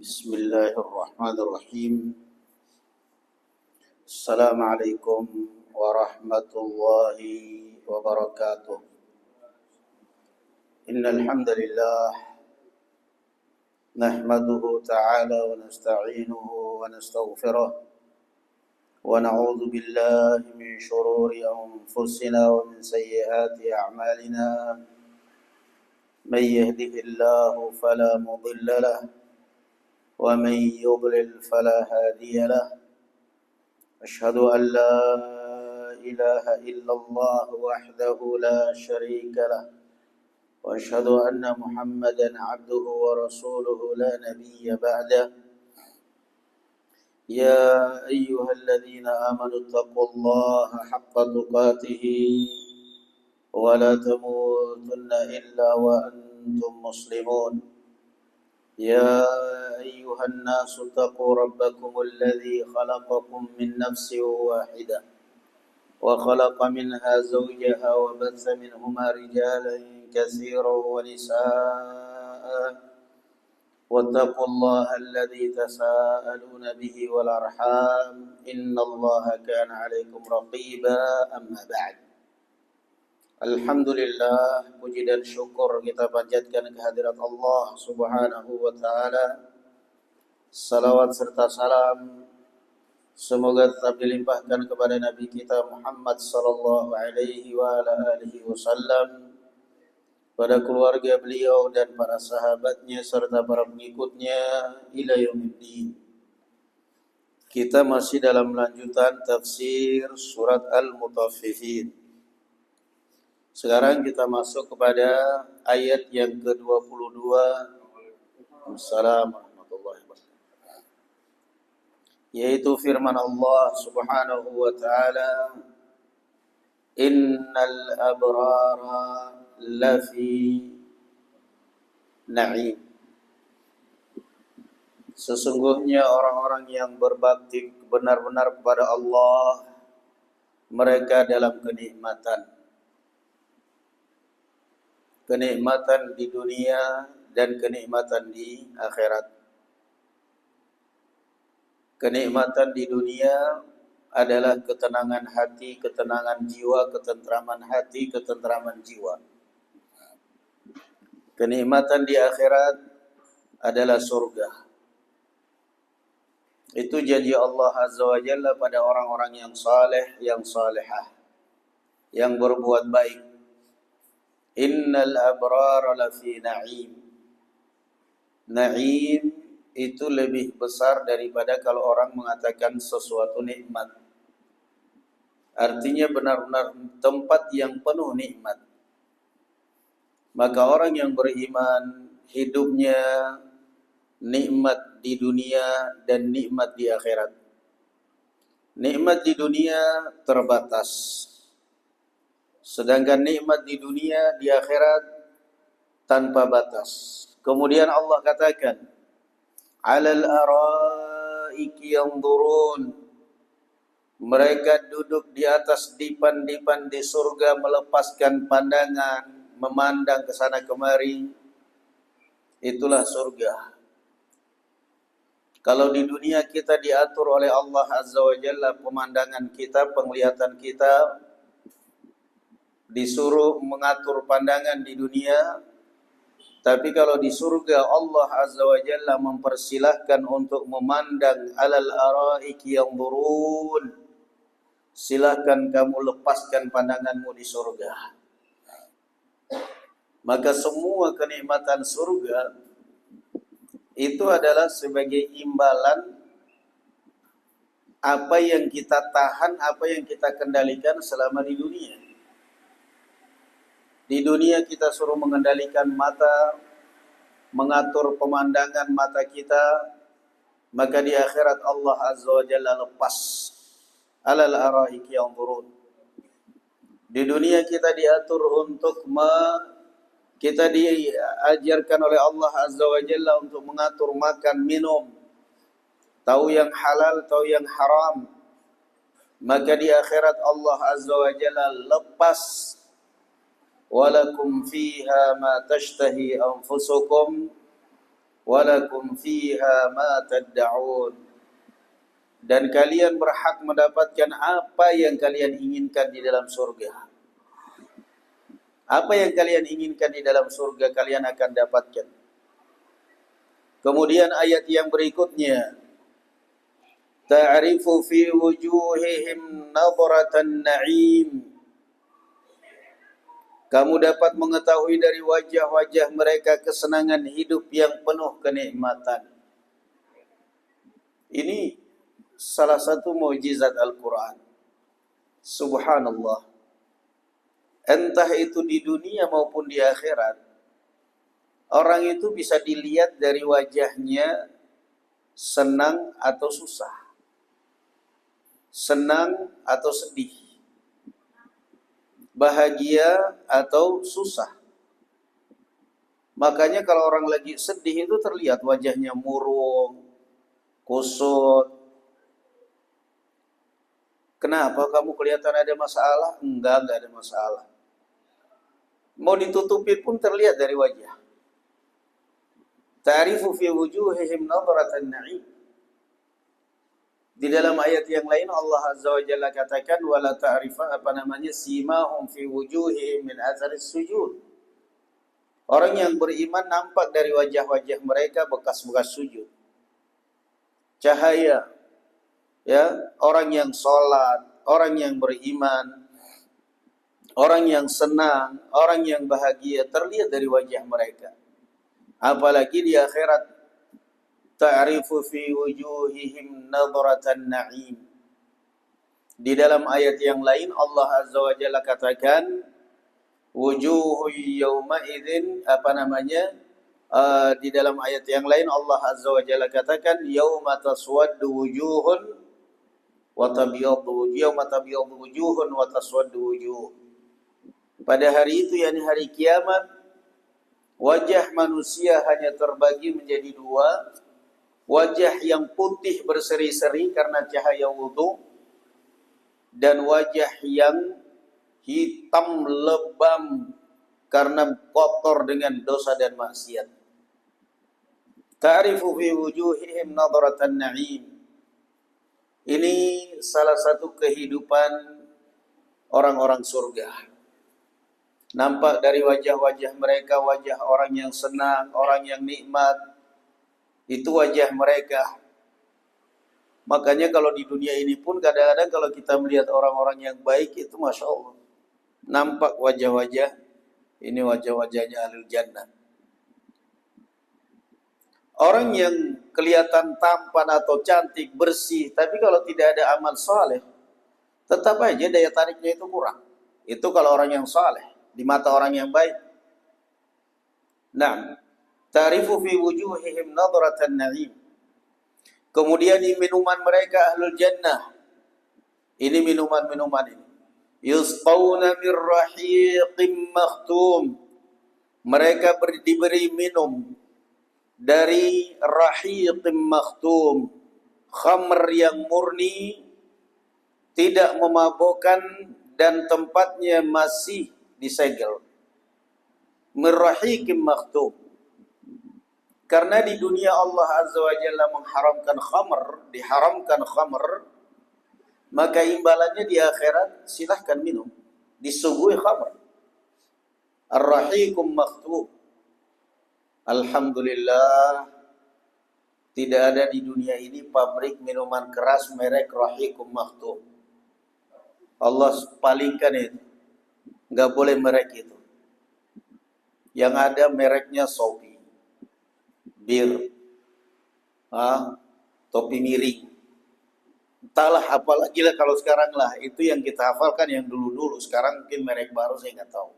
بسم الله الرحمن الرحيم. السلام عليكم ورحمة الله وبركاته. إن الحمد لله نحمده تعالى ونستعينه ونستغفره ونعوذ بالله من شرور أنفسنا ومن سيئات أعمالنا. من يهده الله فلا مضل له ومن يضلل فلا هادي له. أشهد أن لا إله إلا الله وحده لا شريك له وأشهد أن محمدا عبده ورسوله لا نبي بعده. يا أيها الذين آمنوا اتقوا الله حق تقاته ولا تموتن إلا وأنتم مسلمون. يا أيها الناس اتقوا ربكم الذي خلقكم من نفس واحدة وخلق منها زوجها وبث منهما رجالا كثيرا ونساء واتقوا الله الذي تساءلون به والأرحام إن الله كان عليكم رقيبا. أما بعد. Alhamdulillah, puji dan syukur kita panjatkan kehadirat Allah Subhanahu wa taala. Salawat serta salam semoga tetap dilimpahkan kepada Nabi kita Muhammad sallallahu alaihi wa ala alihi wasallam, pada keluarga beliau dan para sahabatnya serta para pengikutnya ila yaumiddin. Kita masih dalam lanjutan tafsir surat Al-Mutaffifin. Sekarang kita masuk kepada ayat yang ke-22. Assalamualaikum warahmatullahi wabarakatuh. Yaitu firman Allah Subhanahu wa taala, Innal abrara lafi na'im. Sesungguhnya orang-orang yang berbakti benar-benar kepada Allah, mereka dalam kenikmatan. Kenikmatan di dunia dan kenikmatan di akhirat. Kenikmatan di dunia adalah ketenangan hati, ketenangan jiwa, ketentraman hati, ketentraman jiwa. Kenikmatan di akhirat adalah surga. Itu janji Allah Azza wa Jalla pada orang-orang yang saleh, yang salihah, yang berbuat baik. Innal abrara lafi na'im. Na'im itu lebih besar daripada kalau orang mengatakan sesuatu nikmat. Artinya benar-benar tempat yang penuh nikmat. Maka orang yang beriman hidupnya nikmat di dunia dan nikmat di akhirat. Nikmat di dunia terbatas. Sedangkan nikmat di dunia, di akhirat tanpa batas. Kemudian Allah katakan, Alal araiki yanzurun. Mereka duduk di atas dipan-dipan di surga, melepaskan pandangan, memandang ke sana kemari. Itulah surga. Kalau di dunia kita diatur oleh Allah Azza wa Jalla pemandangan kita, penglihatan kita, disuruh mengatur pandangan di dunia, tapi kalau di surga Allah Azza wa Jalla mempersilahkan untuk memandang alal araiki yanzurun. Silahkan kamu lepaskan pandanganmu di surga. Maka semua kenikmatan surga itu adalah sebagai imbalan apa yang kita tahan, apa yang kita kendalikan selama di dunia. Di dunia kita suruh mengendalikan mata, mengatur pemandangan mata kita, maka di akhirat Allah Azza wa Jalla lepas. Alal araiki yanzurun. Di dunia kita diatur untuk kita diajarkan oleh Allah Azza wa Jalla untuk mengatur makan, minum, tahu yang halal, tahu yang haram. Maka di akhirat Allah Azza wa Jalla lepas. Walakum fiha ma tashtahi anfusukum walakum fiha ma tad'un, dan kalian berhak mendapatkan apa yang kalian inginkan di dalam surga. Apa yang kalian inginkan di dalam surga kalian akan dapatkan. Kemudian ayat yang berikutnya, ta'rifu fi wujuhihim nadratan na'im. Kamu dapat mengetahui dari wajah-wajah mereka kesenangan hidup yang penuh kenikmatan. Ini salah satu mukjizat Al-Quran. Subhanallah. Entah itu di dunia maupun di akhirat, orang itu bisa dilihat dari wajahnya senang atau susah, senang atau sedih, bahagia atau susah. Makanya kalau orang lagi sedih itu terlihat wajahnya murung, kusut. Kenapa kamu kelihatan ada masalah? Enggak ada masalah. Mau ditutupin pun terlihat dari wajah. Ta'rifu fi wujuhihim nadratan na'im. Di dalam ayat yang lain Allah Azza wa Jalla katakan wala ta'rifa simahum fi wujuhihim min atharis sujud. Orang yang beriman nampak dari wajah-wajah mereka bekas-bekas sujud. Cahaya, ya, orang yang sholat, orang yang beriman, orang yang senang, orang yang bahagia terlihat dari wajah mereka. Apalagi di akhirat, ta'rifu fi wujuhihim nadratan na'im. Di dalam ayat yang lain Allah Azza wa Jalla katakan wujuhu yawma idzin di dalam ayat yang lain Allah Azza wa Jalla katakan yauma taswaddu wujuhun wa tabyaddu wujuhun wa taswaddu wujuh. Pada hari itu, yakni hari kiamat, wajah manusia hanya terbagi menjadi dua. Wajah yang putih berseri-seri karena cahaya wudu, dan wajah yang hitam lebam karena kotor dengan dosa dan maksiat. Ta'rifu fi wujuhihim nadratan na'im. Ini salah satu kehidupan orang-orang surga. Nampak dari wajah-wajah mereka, wajah orang yang senang, orang yang nikmat. Itu wajah mereka. Makanya kalau di dunia ini pun kadang-kadang kalau kita melihat orang-orang yang baik itu Masya Allah, nampak wajah-wajah, ini wajah-wajahnya ahlul jannah. Orang yang kelihatan tampan atau cantik, bersih, tapi kalau tidak ada amal saleh, tetap aja daya tariknya itu kurang. Itu kalau orang yang saleh di mata orang yang baik. Nah, ta'rifu fi wujuhihim nadratan na'im. Kemudian ini minuman mereka ahlul jannah. Ini minuman-minuman ini. Yusqawna min rahiqim makhtum. Mereka diberi minum dari rahiqim makhtum, khamr yang murni, tidak memabukkan dan tempatnya masih disegel. Min rahiqim makhtum. Karena di dunia Allah Azza wa Jalla diharamkan khamr, maka imbalannya di akhirat silahkan minum, disuguhi khamr. Ar-rahiqum makhtum. Alhamdulillah, tidak ada di dunia ini pabrik minuman keras merek rahiqum makhtum. Allah palingkan itu. Enggak boleh merek itu. Yang ada mereknya Sofi, bir, topi miring. Entahlah, apalagi lah kalau sekarang lah. Itu yang kita hafalkan yang dulu-dulu. Sekarang mungkin merek baru saya nggak tahu.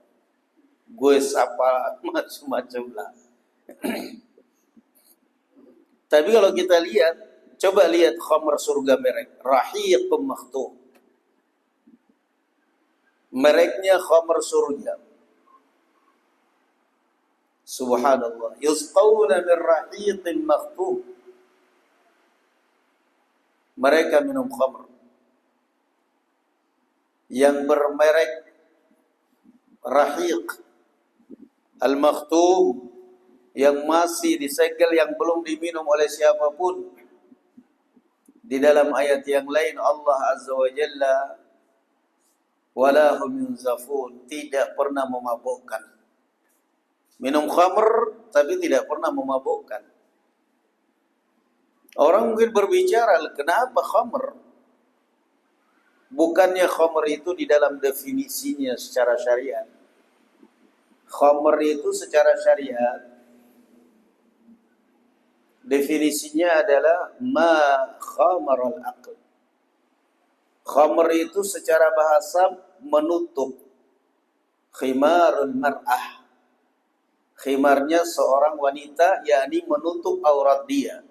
Gue apa macam-macam lah. Tapi kalau kita lihat, coba lihat khamr surga merek Rahiqum Makhtum. Mereknya khamr surga. Subhanallah. Yusqawna min rahiqin makhtum. Mereka minum khamr yang bermerek Rahiq al-Makhtum, yang masih disegel, yang belum diminum oleh siapapun. Di dalam ayat yang lain Allah Azza wa Jalla wala hum yunzafun, tidak pernah memabukkan. Minum khamr tapi tidak pernah memabukkan. Orang mungkin berbicara, kenapa khamr? Bukannya khamr itu di dalam definisinya secara syariat. Khamr itu secara syariat definisinya adalah ma khamaral aql. Khamr itu secara bahasa menutup. Khimarul mar'ah. Khimarnya seorang wanita, yakni menutup aurat dia.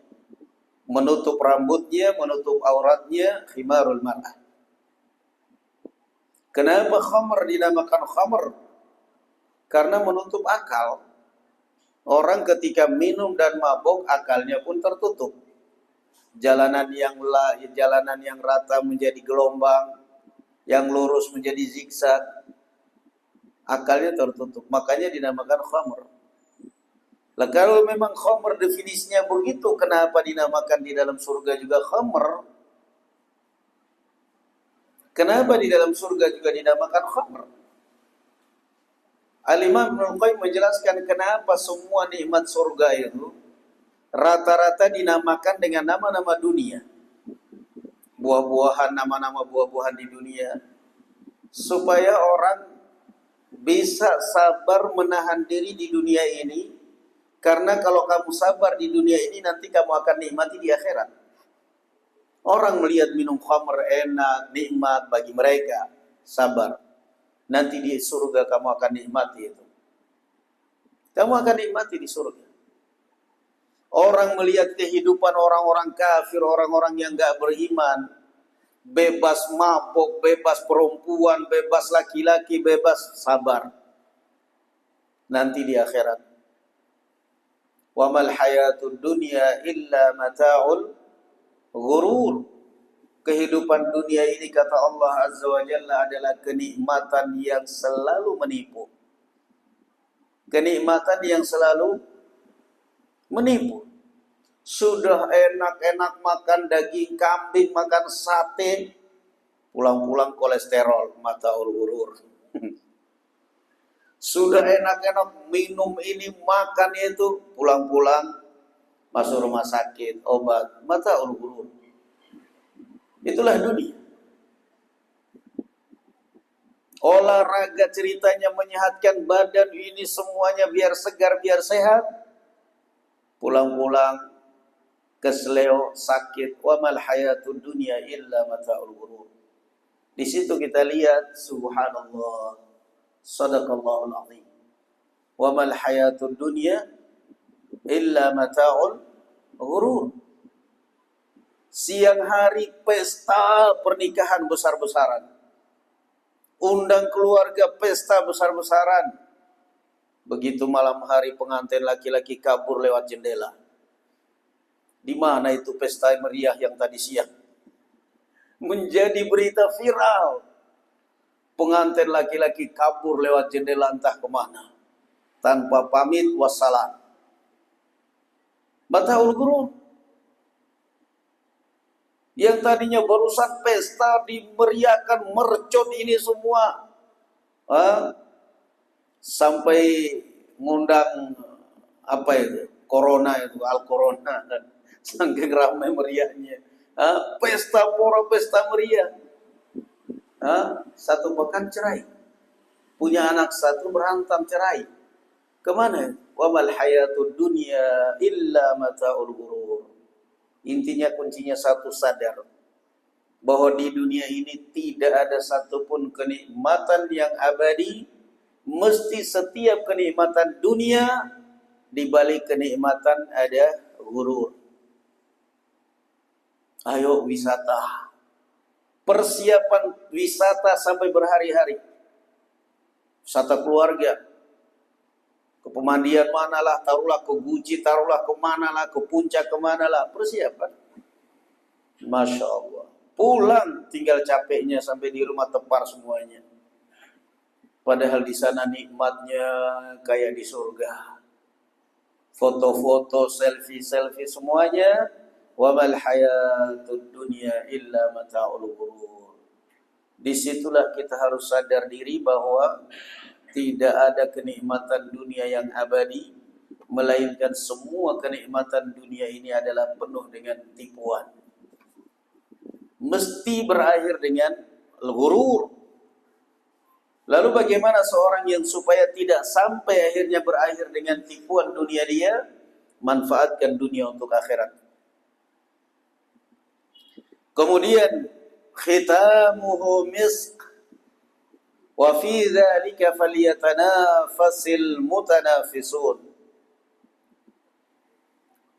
Menutup rambutnya, menutup auratnya, khimarul mar'ah. Kenapa khamr dinamakan khamr? Karena menutup akal. Orang ketika minum dan mabuk, akalnya pun tertutup. Jalanan yang rata menjadi gelombang, yang lurus menjadi zigzag, akalnya tertutup. Makanya dinamakan khamr. Lah kalau memang khamr definisinya begitu, kenapa dinamakan di dalam surga juga khamr? Kenapa di dalam surga juga dinamakan khamr? Al-Imam Ibnu Qayyim menjelaskan kenapa semua nikmat surga itu rata-rata dinamakan dengan nama-nama dunia. Buah-buahan, nama-nama buah-buahan di dunia. Supaya orang bisa sabar menahan diri di dunia ini. Karena kalau kamu sabar di dunia ini, nanti kamu akan nikmati di akhirat. Orang melihat minum khamr enak, nikmat bagi mereka. Sabar. Nanti di surga kamu akan nikmati itu. Kamu akan nikmati di surga. Orang melihat kehidupan orang-orang kafir, orang-orang yang gak beriman, bebas mabuk, bebas perempuan, bebas laki-laki, bebas, sabar. Nanti di akhirat. Wa mal hayatud dunya illa mata'ul ghurur. Kehidupan dunia ini, kata Allah Azza wa Jalla, adalah kenikmatan yang selalu menipu. Kenikmatan yang selalu menipu. Sudah enak-enak makan daging kambing, makan sate, pulang-pulang kolesterol, mataul ghurur. Sudah enak-enak minum ini, makan itu, pulang-pulang masuk rumah sakit, obat, mataul ghurur. Itulah dunia. Olahraga ceritanya menyehatkan badan, ini semuanya biar segar, biar sehat. Pulang-pulang kesleo, sakit. Wa mal hayatud dunya illa mata'ul ghurur. Di situ kita lihat, subhanallah, sadaqallahul azim. Wa mal hayatud dunya illa mata'ul ghurur. Siang hari pesta pernikahan besar-besaran. Undang keluarga pesta besar-besaran. Begitu malam hari pengantin laki-laki kabur lewat jendela. Di mana itu pesta meriah yang tadi siang? Menjadi berita viral. Pengantin laki-laki kabur lewat jendela entah kemana. Tanpa pamit wassalam. Mata'ul ghurur. Yang tadinya barusan pesta dimeriahkan, mercon ini semua, sampai ngundang apa itu, corona itu, al-corona, dan saking ramai meriahnya, pesta meriah, satu pekan cerai, punya anak satu berantam cerai, kemana? Wa mal hayatud dunya illa mata'ul ghurur. Intinya kuncinya satu, sadar bahwa di dunia ini tidak ada satupun kenikmatan yang abadi. Mesti setiap kenikmatan dunia, di balik kenikmatan ada ghurur. Ayo wisata. Persiapan wisata sampai berhari-hari. Wisata keluarga. Ke pemandian manalah, taruhlah ke Guji, taruhlah ke manalah, ke puncak kemanalah, persiapan. Masya Allah. Pulang tinggal capeknya, sampai di rumah tepar semuanya. Padahal di sana nikmatnya kayak di surga. foto-foto, selfie-selfie semuanya. Wa mal hayatud dunya illa mata'ul ghurur. Disitulah kita harus sadar diri bahwa tidak ada kenikmatan dunia yang abadi, melainkan semua kenikmatan dunia ini adalah penuh dengan tipuan. Mesti berakhir dengan al-ghurur. Lalu bagaimana seorang yang supaya tidak sampai akhirnya berakhir dengan tipuan dunia dia, manfaatkan dunia untuk akhirat. Kemudian khitamuhu misk wa fi dzalika falyatanafasil mutanafisun.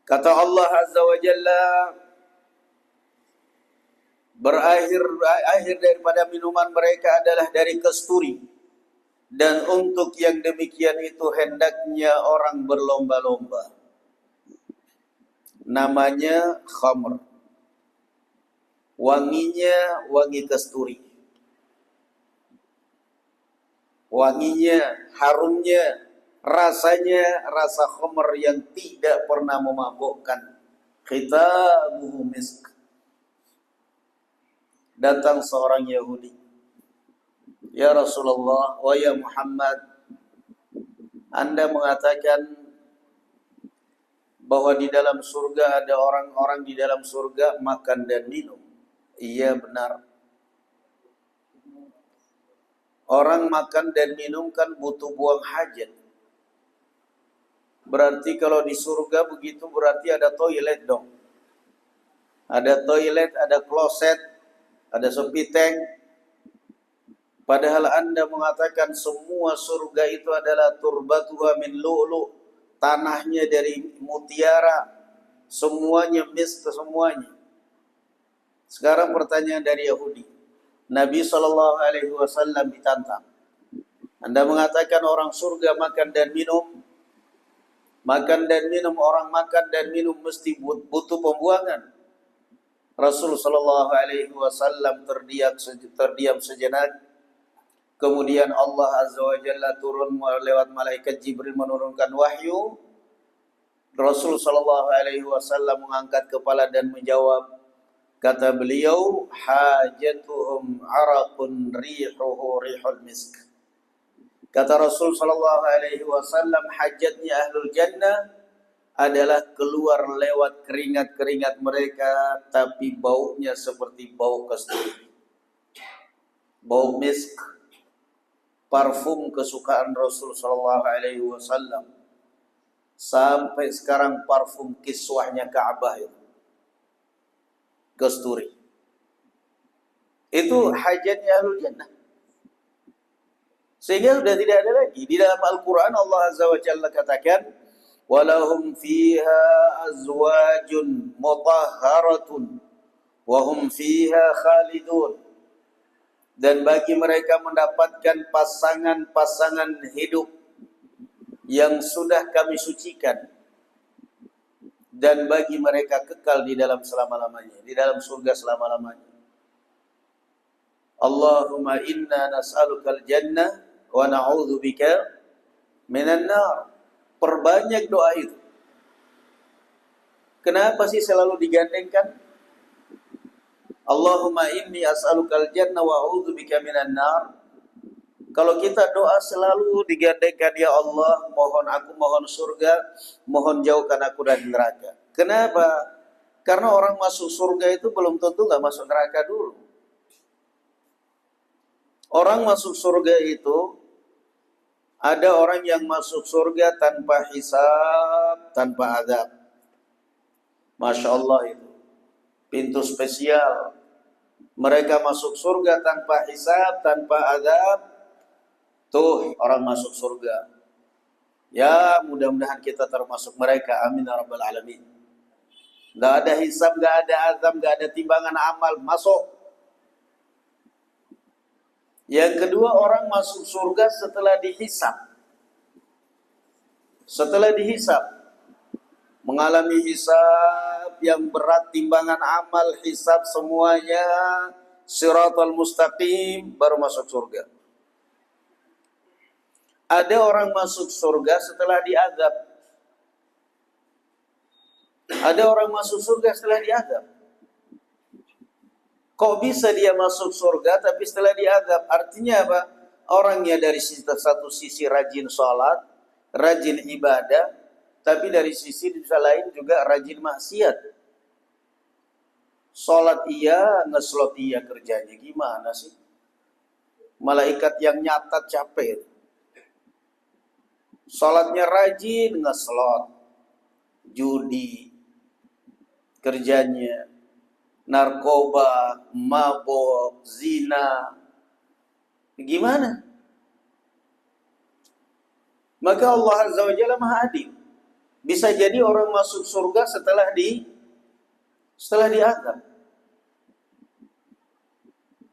Kata Allah Azza wa Jalla, akhir daripada minuman mereka adalah dari kasturi, dan untuk yang demikian itu hendaknya orang berlomba-lomba. Namanya khamr, wanginya wangi kasturi, wanginya, harumnya, rasanya rasa khamr yang tidak pernah memabukkan. Khitamuhu misk. Datang seorang Yahudi, ya Rasulullah, wa ya Muhammad, Anda mengatakan bahwa di dalam surga ada orang-orang di dalam surga makan dan minum. Iya, benar. Orang makan dan minum kan butuh buang hajat. Berarti kalau di surga begitu berarti ada toilet dong. Ada toilet, ada kloset, ada sepi tank. Padahal Anda mengatakan semua surga itu adalah turbatuha min lu'lu', tanahnya dari mutiara, semuanya misk, semuanya. Sekarang pertanyaan dari Yahudi. Nabi SAW ditantang. Anda mengatakan orang surga makan dan minum. Makan dan minum, orang makan dan minum mesti butuh pembuangan. Rasul sallallahu alaihi wasallam terdiam sejenak. Kemudian Allah Azza wa Jalla turun lewat malaikat Jibril menurunkan wahyu. Rasul sallallahu alaihi wasallam mengangkat kepala dan menjawab. Kata beliau, hajatuhum araqun rihuhu rihul misk. Kata Rasul sallallahu alaihi wasallam, hajatnya ahlul jannah adalah keluar lewat keringat-keringat mereka, tapi baunya seperti bau kasturi, bau misk, parfum kesukaan Rasul sallallahu alaihi wasallam. Sampai sekarang parfum kiswahnya Ka'bah itu kasturi. Itu hajatnya ahlul jannah. Sehingga sudah tidak ada lagi. Di dalam Al-Quran Allah Azza wa Jalla katakan, وَلَهُمْ فِيهَا أَزْوَاجٌ مُطَهَّرَةٌ وَهُمْ فِيهَا خَالِدُونَ. Dan bagi mereka mendapatkan pasangan-pasangan hidup yang sudah kami sucikan, dan bagi mereka kekal di dalam selama-lamanya, di dalam surga selama-lamanya. Allahumma inna nas'alukal jannah wa na'udzubika minan nar. Perbanyak doa itu. Kenapa sih selalu digandengkan? Allahumma inni as'alukal jannah wa a'udzubika minan nar. Kalau kita doa selalu digandengkan, ya Allah, aku mohon surga, mohon jauhkan aku dari neraka. Kenapa? Karena orang masuk surga itu belum tentu nggak masuk neraka dulu. Orang masuk surga itu, ada orang yang masuk surga tanpa hisab, tanpa azab. Masya Allah itu. Pintu spesial. Mereka masuk surga tanpa hisab, tanpa azab. Tuh orang masuk surga. Ya mudah-mudahan kita termasuk mereka. Amin ya rabbal alamin. Gak ada hisab, gak ada azab, gak ada timbangan amal. Masuk. Yang kedua, orang masuk surga setelah dihisab. Setelah dihisab, mengalami hisab yang berat, timbangan amal, hisab semuanya, siratal mustaqim, baru masuk surga. Ada orang masuk surga setelah diazab. Ada orang masuk surga setelah diazab. Kok bisa dia masuk surga tapi setelah diazab? Artinya apa? Orangnya dari satu sisi rajin sholat, rajin ibadah, tapi dari sisi lain juga rajin maksiat. Sholat iya, ngeslot iya, kerjanya gimana sih? Malaikat yang nyatat capek. Sholatnya rajin, ngeslot, judi, kerjanya narkoba, mabok, zina. Gimana? Maka Allah Azza wa Jalla Maha Adil. Bisa jadi orang masuk surga setelah diazab.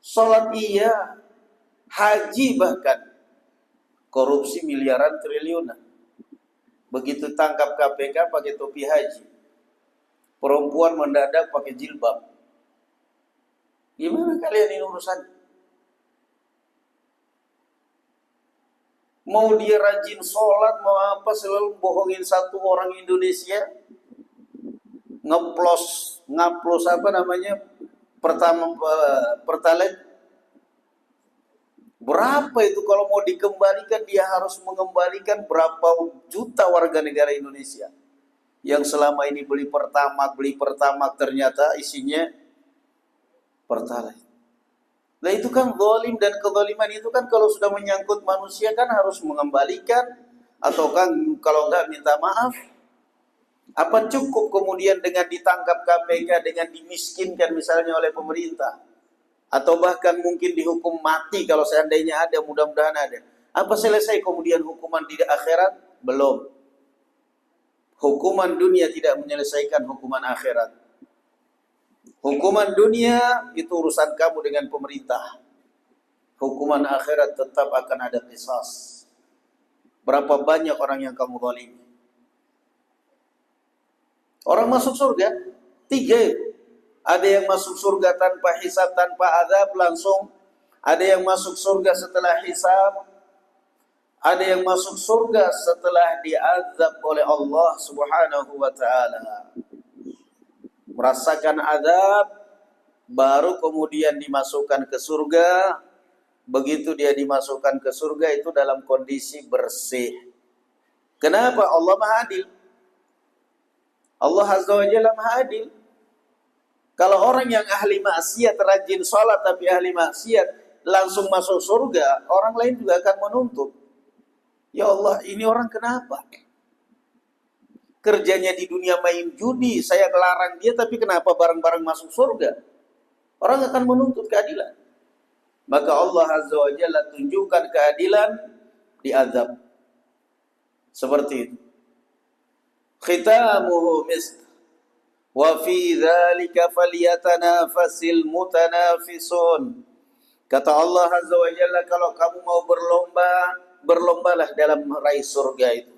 Salat iya, haji bahkan, korupsi miliaran triliunan. Begitu tangkap KPK pakai topi haji, perempuan mendadak pakai jilbab. Gimana kalian ini urusan? Mau dia rajin sholat, mau apa, selalu bohongin satu orang Indonesia, ngaplos apa namanya, pertalite. Berapa itu kalau mau dikembalikan, dia harus mengembalikan berapa juta warga negara Indonesia yang selama ini beli pertamax ternyata isinya pertalite. Nah itu kan zalim, dan kezaliman itu kan kalau sudah menyangkut manusia kan harus mengembalikan, atau kan kalau enggak minta maaf. Apa cukup kemudian dengan ditangkap KPK, dengan dimiskinkan misalnya oleh pemerintah, atau bahkan mungkin dihukum mati kalau seandainya ada, mudah-mudahan ada. Apa selesai kemudian hukuman di akhirat? Belum. Hukuman dunia tidak menyelesaikan hukuman akhirat. Hukuman dunia itu urusan kamu dengan pemerintah. Hukuman akhirat tetap akan ada qisas. Berapa banyak orang yang kamu zalimi? Orang masuk surga 3. Ada yang masuk surga tanpa hisab, tanpa azab langsung. Ada yang masuk surga setelah hisab. Ada yang masuk surga setelah diazab oleh Allah Subhanahu wa taala. Merasakan azab, baru kemudian dimasukkan ke surga. Begitu dia dimasukkan ke surga itu dalam kondisi bersih. Kenapa? Allah Maha Adil. Allah Azza wa Jalla Maha Adil. Kalau orang yang ahli maksiat, rajin sholat tapi ahli maksiat, langsung masuk surga, orang lain juga akan menuntut. Ya Allah, ini orang kenapa? Kerjanya di dunia main judi, saya larang dia, tapi kenapa bareng-bareng masuk surga? Orang akan menuntut keadilan. Maka Allah Azza wa Jalla tunjukkan keadilan di azab. Seperti itu. Khitamuhu misk, wa fi dzalika falyatanafasil mutanafisun. Kata Allah Azza wa Jalla, kalau kamu mau berlomba, berlombalah dalam meraih surga itu.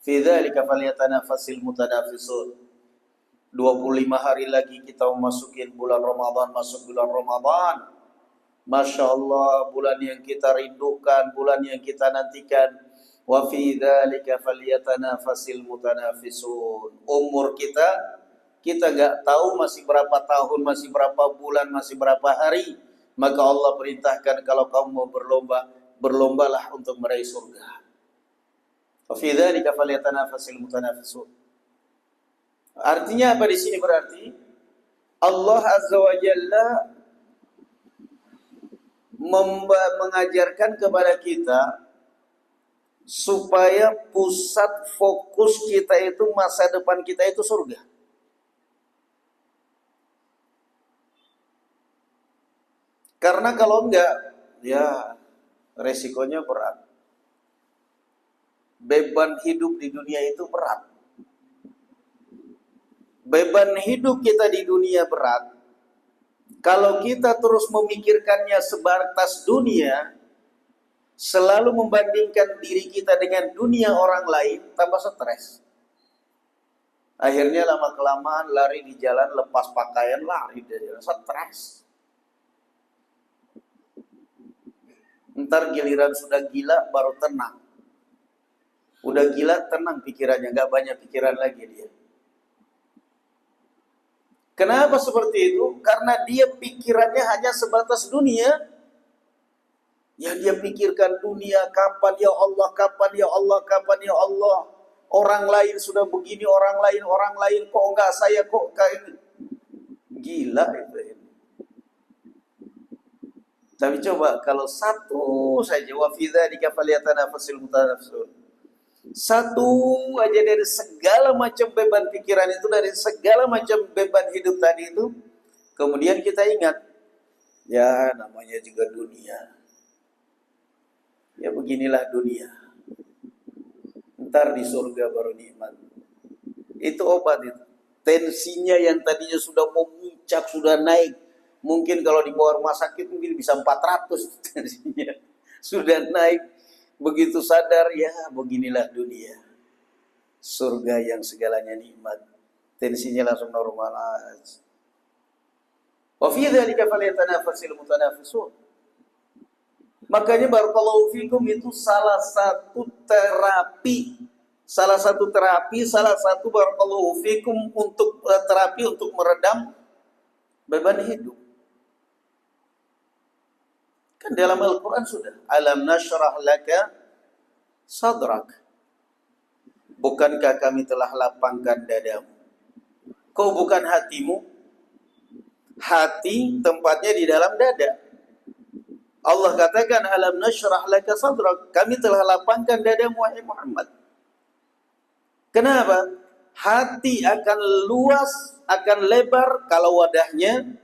Fi dzalika falyatanafasil mutanafisun. 25 hari lagi kita memasuki bulan Ramadan, masuk bulan Ramadan. Masya Allah, bulan yang kita rindukan, bulan yang kita nantikan. Wa fi dzalika falyatanafasil mutanafisun. Umur kita gak tahu masih berapa tahun, masih berapa bulan, masih berapa hari. Maka Allah perintahkan kalau kamu mau berlomba, berlombalah untuk meraih surga. Wa fi dzalika falyatanafasil mutanafisun. Artinya apa di sini? Berarti Allah Azza wa Jalla mengajarkan kepada kita supaya pusat fokus kita itu, masa depan kita itu surga. Karena kalau enggak, ya resikonya berat. Beban hidup di dunia itu berat. Beban hidup kita di dunia berat. Kalau kita terus memikirkannya sebatas dunia, selalu membandingkan diri kita dengan dunia orang lain, tambah stres. Akhirnya lama-kelamaan lari di jalan, lepas pakaian, lari di jalan, stres. Ntar giliran sudah gila, baru tenang. Udah gila, tenang pikirannya, gak banyak pikiran lagi dia. Kenapa seperti itu? Karena dia pikirannya hanya sebatas dunia. Yang dia pikirkan dunia, kapan ya Allah, kapan ya Allah, kapan ya Allah. Orang lain sudah begini, orang lain kok enggak, saya kok kayak gila itu. Tapi coba kalau satu saja, wa fi dzalika falyatanafasul mutanafisun. Satu aja dari segala macam beban pikiran itu, dari segala macam beban hidup tadi itu, kemudian kita ingat, ya namanya juga dunia. Ya beginilah dunia. Ntar di surga baru nikmat. Itu obat itu. Tensinya yang tadinya sudah memuncak, sudah naik. Mungkin kalau dibawa rumah sakit mungkin bisa 400 tensinya. Sudah naik. Begitu sadar, ya beginilah dunia. Surga yang segalanya nikmat. Tensinya langsung normal aja. Wa fi dzalika falyatanafasil mutanafisun. Makanya barakallahu fikum itu salah satu terapi, salah satu barakallahu fikum untuk terapi untuk meredam beban hidup. Kan dalam Al-Quran sudah, alam nashrah laka sadrak. Bukankah kami telah lapangkan dadamu? Kau bukan hatimu? Hati tempatnya di dalam dada. Allah katakan alam nashrah laka sadrak, kami telah lapangkan dadamu wahai Muhammad. Kenapa? Hati akan luas, akan lebar kalau wadahnya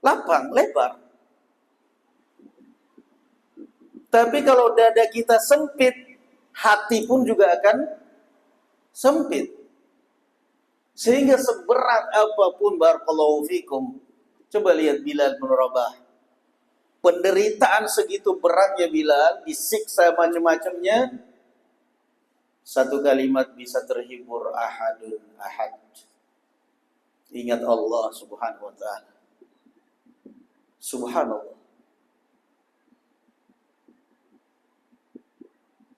lapang, lebar. Tapi kalau dada kita sempit, hati pun juga akan sempit. Sehingga seberat apapun barakallahu fikum. Coba lihat Bilal bin Rabah. Penderitaan segitu beratnya Bilal, disiksa macam-macamnya. Satu kalimat bisa terhibur, ahadun ahad. Ingat Allah subhanahu wa ta'ala. Subhanallah.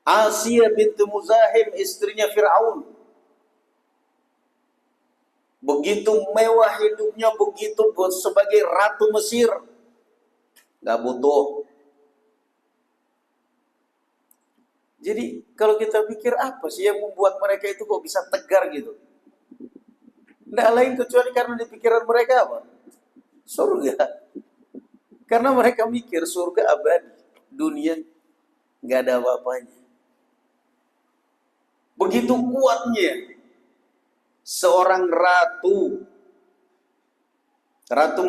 Asiyah binti Muzahim, istrinya Fir'aun. Begitu mewah hidupnya, begitu sebagai ratu Mesir. Gak butuh. Jadi kalau kita pikir apa sih yang membuat mereka itu kok bisa tegar gitu? Nggak lain kecuali karena di pikiran mereka apa? Surga. Karena mereka mikir surga abadi. Dunia gak ada apa-apanya. Begitu kuatnya seorang ratu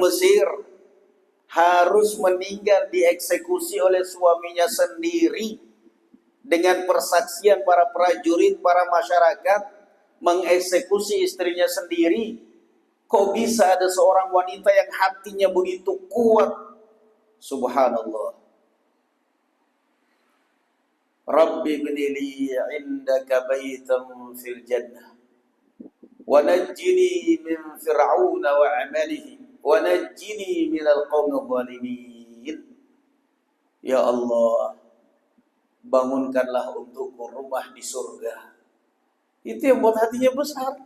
Mesir harus meninggal dieksekusi oleh suaminya sendiri dengan persaksian para prajurit, para masyarakat mengeksekusi istrinya sendiri. Kok bisa ada seorang wanita yang hatinya begitu kuat? Subhanallah. Rabbi binili indaka baitan fil jannah wa najjini min fir'aun wa amalihi wa najjini minal qaumil zalimin. Ya Allah, bangunkanlah untukku rumah di surga. Itu yang buat hatinya besar.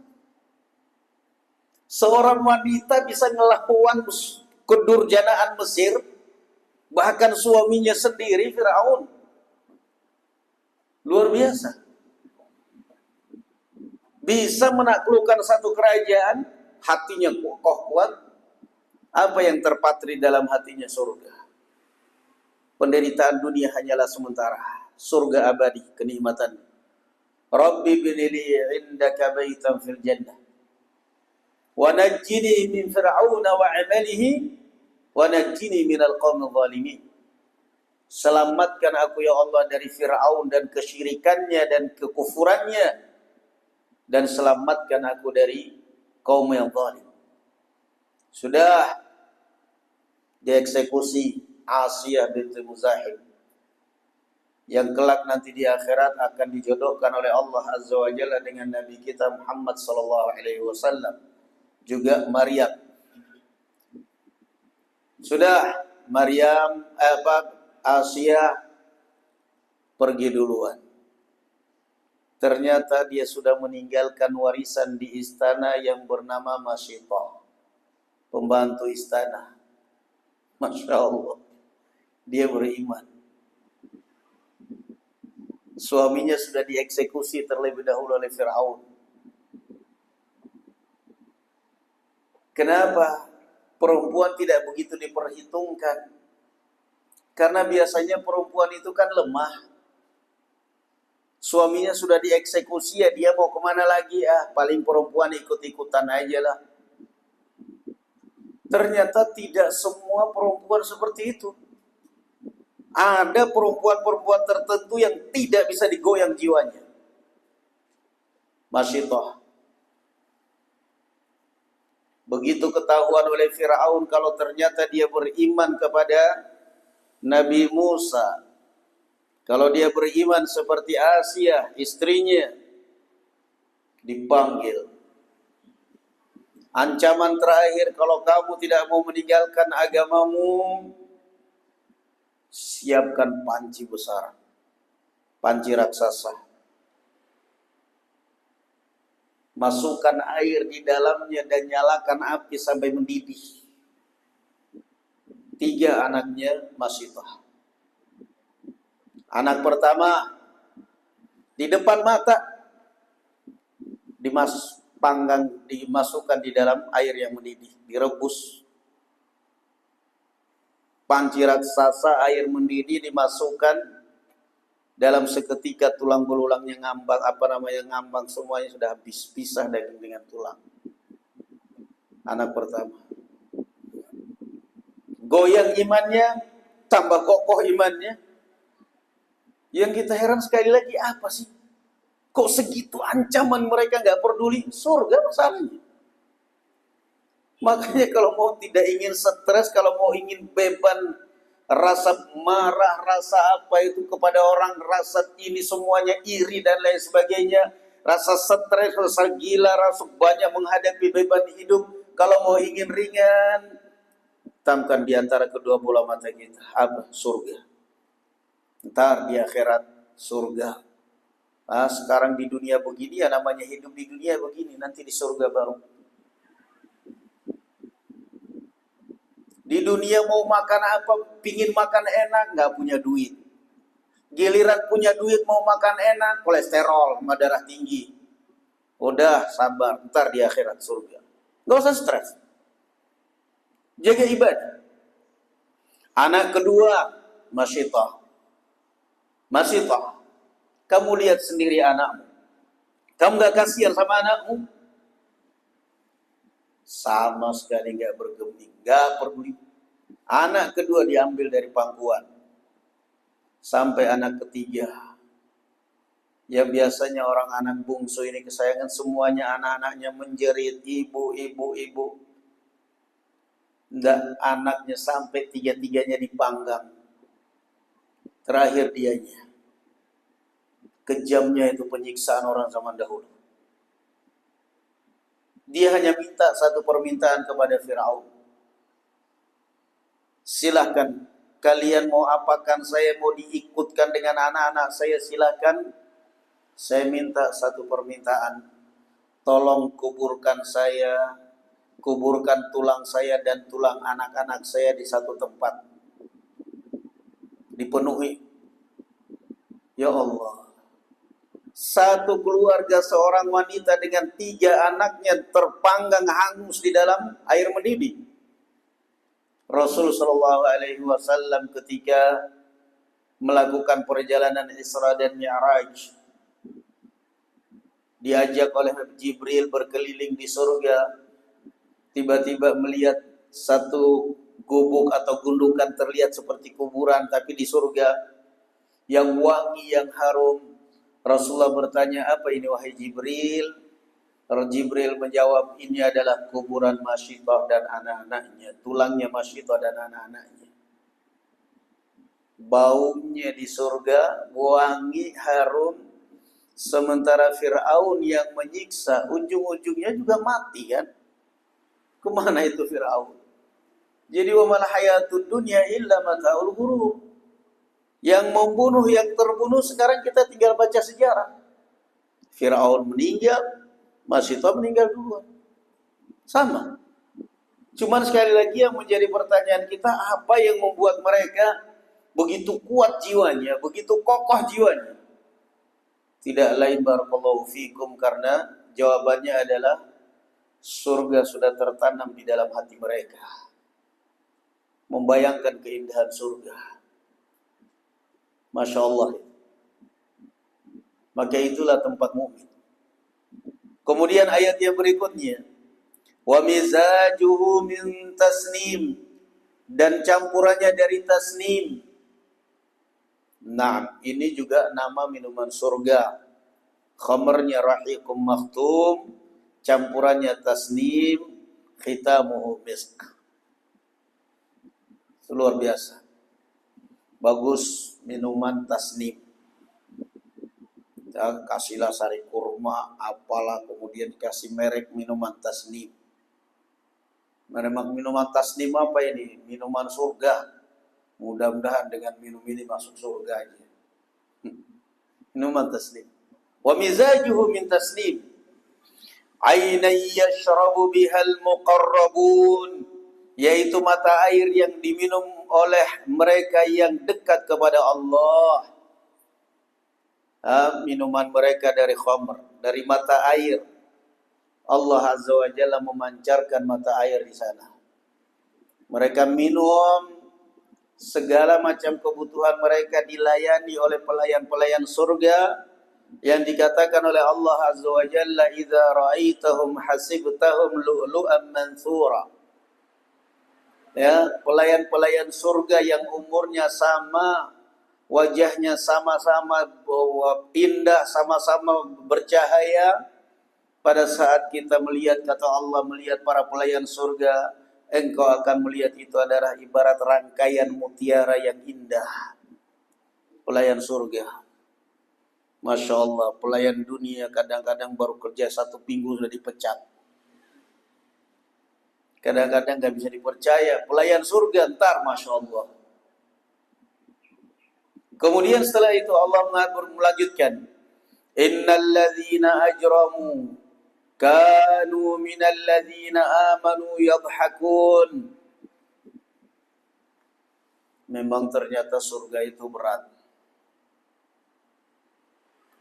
Seorang wanita bisa ngelakuan kedurjanaan Mesir, bahkan suaminya sendiri Firaun. Luar biasa. Bisa menaklukkan satu kerajaan, hatinya kokoh kuat. Apa yang terpatri dalam hatinya? Surga. Penderitaan dunia hanyalah sementara. Surga abadi, kenikmatan. Rabbi binili indaka baitan fil jannah wa najjini min fir'auna wa 'amalihi wa najjini minal qaumil zalimin. Selamatkan aku ya Allah dari Fir'aun dan kesyirikannya dan kekufurannya, dan selamatkan aku dari kaum yang zalim. Sudah dieksekusi Asiyah binti Muzahim, yang kelak nanti di akhirat akan dijodohkan oleh Allah Azza wa Jalla dengan Nabi kita Muhammad sallallahu alaihi wasallam. Juga Maryam. Sudah Asiyah pergi duluan. Ternyata dia sudah meninggalkan warisan di istana yang bernama Masyitah, pembantu istana. Masya Allah, dia beriman. Suaminya sudah dieksekusi terlebih dahulu oleh Fir'aun. Kenapa perempuan tidak begitu diperhitungkan? Karena biasanya perempuan itu kan lemah. Suaminya sudah dieksekusi, ya dia mau kemana lagi? Paling perempuan ikut-ikutan aja lah. Ternyata tidak semua perempuan seperti itu. Ada perempuan-perempuan tertentu yang tidak bisa digoyang jiwanya. Masyitah. Begitu ketahuan oleh Fir'aun kalau ternyata dia beriman kepada Nabi Musa, kalau dia beriman seperti Asia, istrinya, dipanggil. Ancaman terakhir, kalau kamu tidak mau meninggalkan agamamu, siapkan panci besar, panci raksasa. Masukkan air di dalamnya dan nyalakan api sampai mendidih. 3 anaknya Masyitah. Anak pertama di depan mata dimasukkan di dalam air yang mendidih, direbus. Panci raksasa, air mendidih dimasukkan, dalam seketika tulang belulangnya ngambang semuanya sudah habis, pisah daging dengan tulang. Anak pertama. Goyang imannya, tambah kokoh imannya. Yang kita heran sekali lagi, apa sih? Kok segitu ancaman mereka gak peduli? Surga masalahnya. Makanya kalau mau tidak ingin stres, kalau mau ingin beban, rasa marah, rasa apa itu kepada orang, rasa ini semuanya iri dan lain sebagainya, rasa stres, rasa gila, rasa banyak menghadapi beban hidup, kalau mau ingin ringan, tamkan di antara kedua bola mata kita, apa? Surga. Ntar di akhirat surga. Sekarang di dunia begini, ya namanya hidup di dunia begini, nanti di surga baru. Di dunia mau makan apa, pingin makan enak, nggak punya duit. Giliran punya duit mau makan enak, kolesterol, darah tinggi. Udah sabar, ntar di akhirat surga. Nggak usah stres. Jaga ibadah. Anak kedua, Masyitah. Masyitah, kamu lihat sendiri anakmu. Kamu gak kasihan sama anakmu? Sama sekali gak bergeming, gak peduli. Anak kedua diambil dari pangkuan. Sampai anak ketiga. Ya biasanya orang anak bungsu ini kesayangan, semuanya anak-anaknya menjerit, ibu. Dan anaknya sampai 3-3-nya dipanggang. Terakhir dianya. Kejamnya itu penyiksaan orang zaman dahulu. Dia hanya minta satu permintaan kepada Fir'aun. Silahkan, kalian mau apakan saya, mau diikutkan dengan anak-anak saya, silahkan. Saya minta satu permintaan. Tolong kuburkan saya, kuburkan tulang saya dan tulang anak-anak saya di satu tempat. Dipenuhi. Ya Allah. Satu keluarga seorang wanita dengan 3 anaknya terpanggang hangus di dalam air mendidih. Rasul Shallallahu Alaihi Wasallam ketika melakukan perjalanan Isra dan Mi'raj, diajak oleh Jibril berkeliling di surga, tiba-tiba melihat satu gubuk atau gundukan terlihat seperti kuburan, tapi di surga yang wangi, yang harum. Rasulullah bertanya, apa ini wahai Jibril? Jibril menjawab, ini adalah kuburan Masyitah dan anak-anaknya, tulangnya Masyitah dan anak-anaknya. Baunya di surga wangi, harum. Sementara Fir'aun yang menyiksa, ujung-ujungnya juga mati kan? Kemana itu Fir'aun? Jadi wa mal hayatud dunya illa mata'ul ghurur. Yang membunuh, yang terbunuh, sekarang kita tinggal baca sejarah. Firaun meninggal, Masito meninggal duluan. Sama. Cuman sekali lagi yang menjadi pertanyaan kita, apa yang membuat mereka begitu kuat jiwanya, begitu kokoh jiwanya? Tidak lain barakallahu fikum, karena jawabannya adalah surga sudah tertanam di dalam hati mereka. Membayangkan keindahan surga. Masya Allah. Maka itulah tempat mukmin. Kemudian ayat yang berikutnya, wa mizajuhu min tasnim, dan campurannya dari tasnim. Nah, ini juga nama minuman surga. Khamarnya rahiqum makhtum, campurannya tasnim, khitamuhu misk. Luar biasa. Bagus minuman tasnim. Ya, kasihlah sari kurma, apalah, kemudian dikasih merek minuman tasnim. Memang minuman tasnim apa ini? Minuman surga. Mudah-mudahan dengan minum ini masuk surga aja. Minuman tasnim. Wa mizajuhu min tasnim. Ainan yashrabu bihal muqarrabun, yaitu mata air yang diminum oleh mereka yang dekat kepada Allah. Minuman mereka dari khamr, dari mata air. Allah Azza wa Jalla memancarkan mata air di sana. Mereka minum, segala macam kebutuhan mereka dilayani oleh pelayan-pelayan surga yang dikatakan oleh Allah Azza wa Jalla, idza ra'aitahum hasibtahum lu'lu'an mansura. Ya, pelayan-pelayan surga yang umurnya sama, wajahnya sama-sama indah, sama-sama bercahaya. Pada saat kita melihat, kata Allah, melihat para pelayan surga, engkau akan melihat itu adalah ibarat rangkaian mutiara yang indah. Pelayan surga. Masya Allah, pelayan dunia kadang-kadang baru kerja 1 minggu sudah dipecat. Kadang-kadang gak bisa dipercaya. Pelayan surga ntar, Masya Allah. Kemudian setelah itu Allah melanjutkan, innal ladzina ajramu kanu minal ladzina amanu yadhakun. Memang ternyata surga itu berat.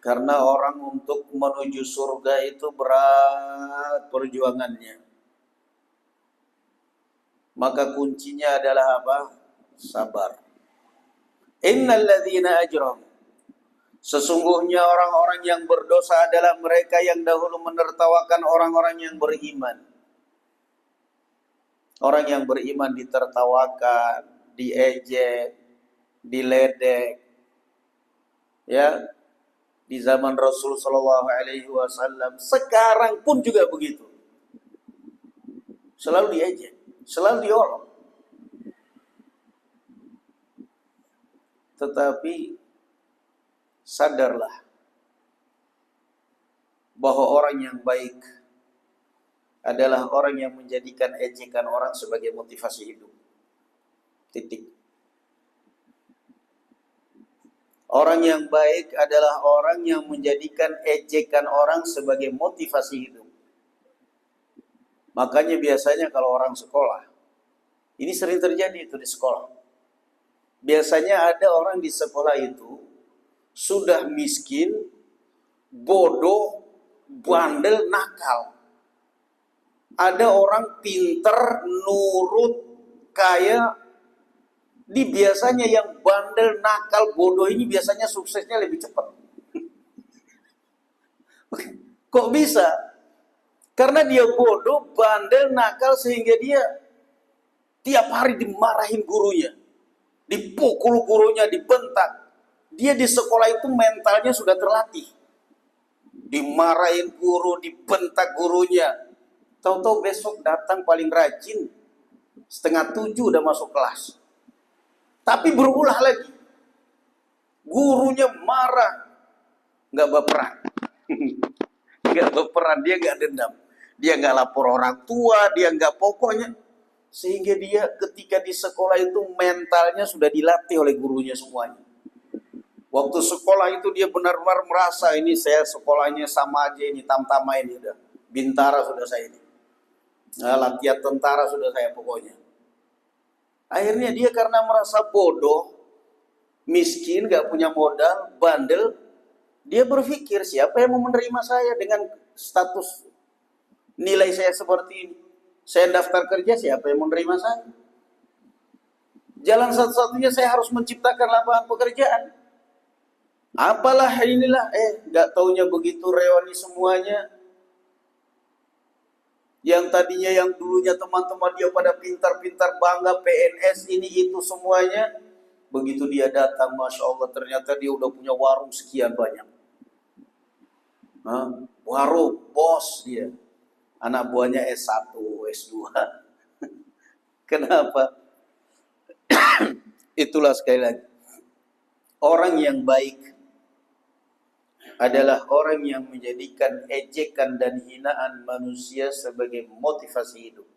Karena orang untuk menuju surga itu berat perjuangannya. Maka kuncinya adalah apa? Sabar. Innal ladzina ajramu, sesungguhnya orang-orang yang berdosa adalah mereka yang dahulu menertawakan orang-orang yang beriman. Orang yang beriman ditertawakan, diejek, diledek. Ya, di zaman Rasul sallallahu alaihi wasallam, sekarang pun juga begitu. Selalu diejek, selalu diolok. Tetapi sadarlah bahwa orang yang baik adalah orang yang menjadikan ejekan orang sebagai motivasi hidup. Titik. Orang yang baik adalah orang yang menjadikan ejekan orang sebagai motivasi hidup. Makanya biasanya kalau orang sekolah, ini sering terjadi itu di sekolah. Biasanya ada orang di sekolah itu sudah miskin, bodoh, bandel, nakal. Ada orang pinter, nurut, kaya. Di biasanya yang bandel, nakal, bodoh ini biasanya suksesnya lebih cepat. Kok bisa? Karena dia bodoh, bandel, nakal, sehingga dia tiap hari dimarahin gurunya, dipukul gurunya, dibentak. Dia di sekolah itu mentalnya sudah terlatih. Dimarahin guru, dibentak gurunya. Tahu-tahu besok datang paling rajin, 6:30 udah masuk kelas. Tapi berulah lagi. Gurunya marah. Nggak baperan. Nggak baperan, dia nggak dendam. Dia nggak lapor orang tua, dia nggak, pokoknya. Sehingga dia ketika di sekolah itu mentalnya sudah dilatih oleh gurunya semuanya. Waktu sekolah itu dia benar-benar merasa ini saya sekolahnya sama aja ini tamtama ini udah. Bintara sudah saya ini. Nah, latihan tentara sudah saya pokoknya. Akhirnya dia karena merasa bodoh, miskin, gak punya modal, bandel, dia berpikir siapa yang mau menerima saya dengan status nilai saya seperti ini. Saya daftar kerja, siapa yang mau menerima saya? Jalan satu-satunya saya harus menciptakan lapangan pekerjaan. Apalah inilah, gak taunya begitu rewani semuanya. Yang tadinya yang dulunya teman-teman dia pada pintar-pintar bangga PNS ini itu semuanya. Begitu dia datang, Masya Allah ternyata dia udah punya warung sekian banyak. Warung, bos dia. Anak buahnya S1, S2. Kenapa? Itulah sekali lagi. Orang yang baik adalah orang yang menjadikan ejekan dan hinaan manusia sebagai motivasi hidup.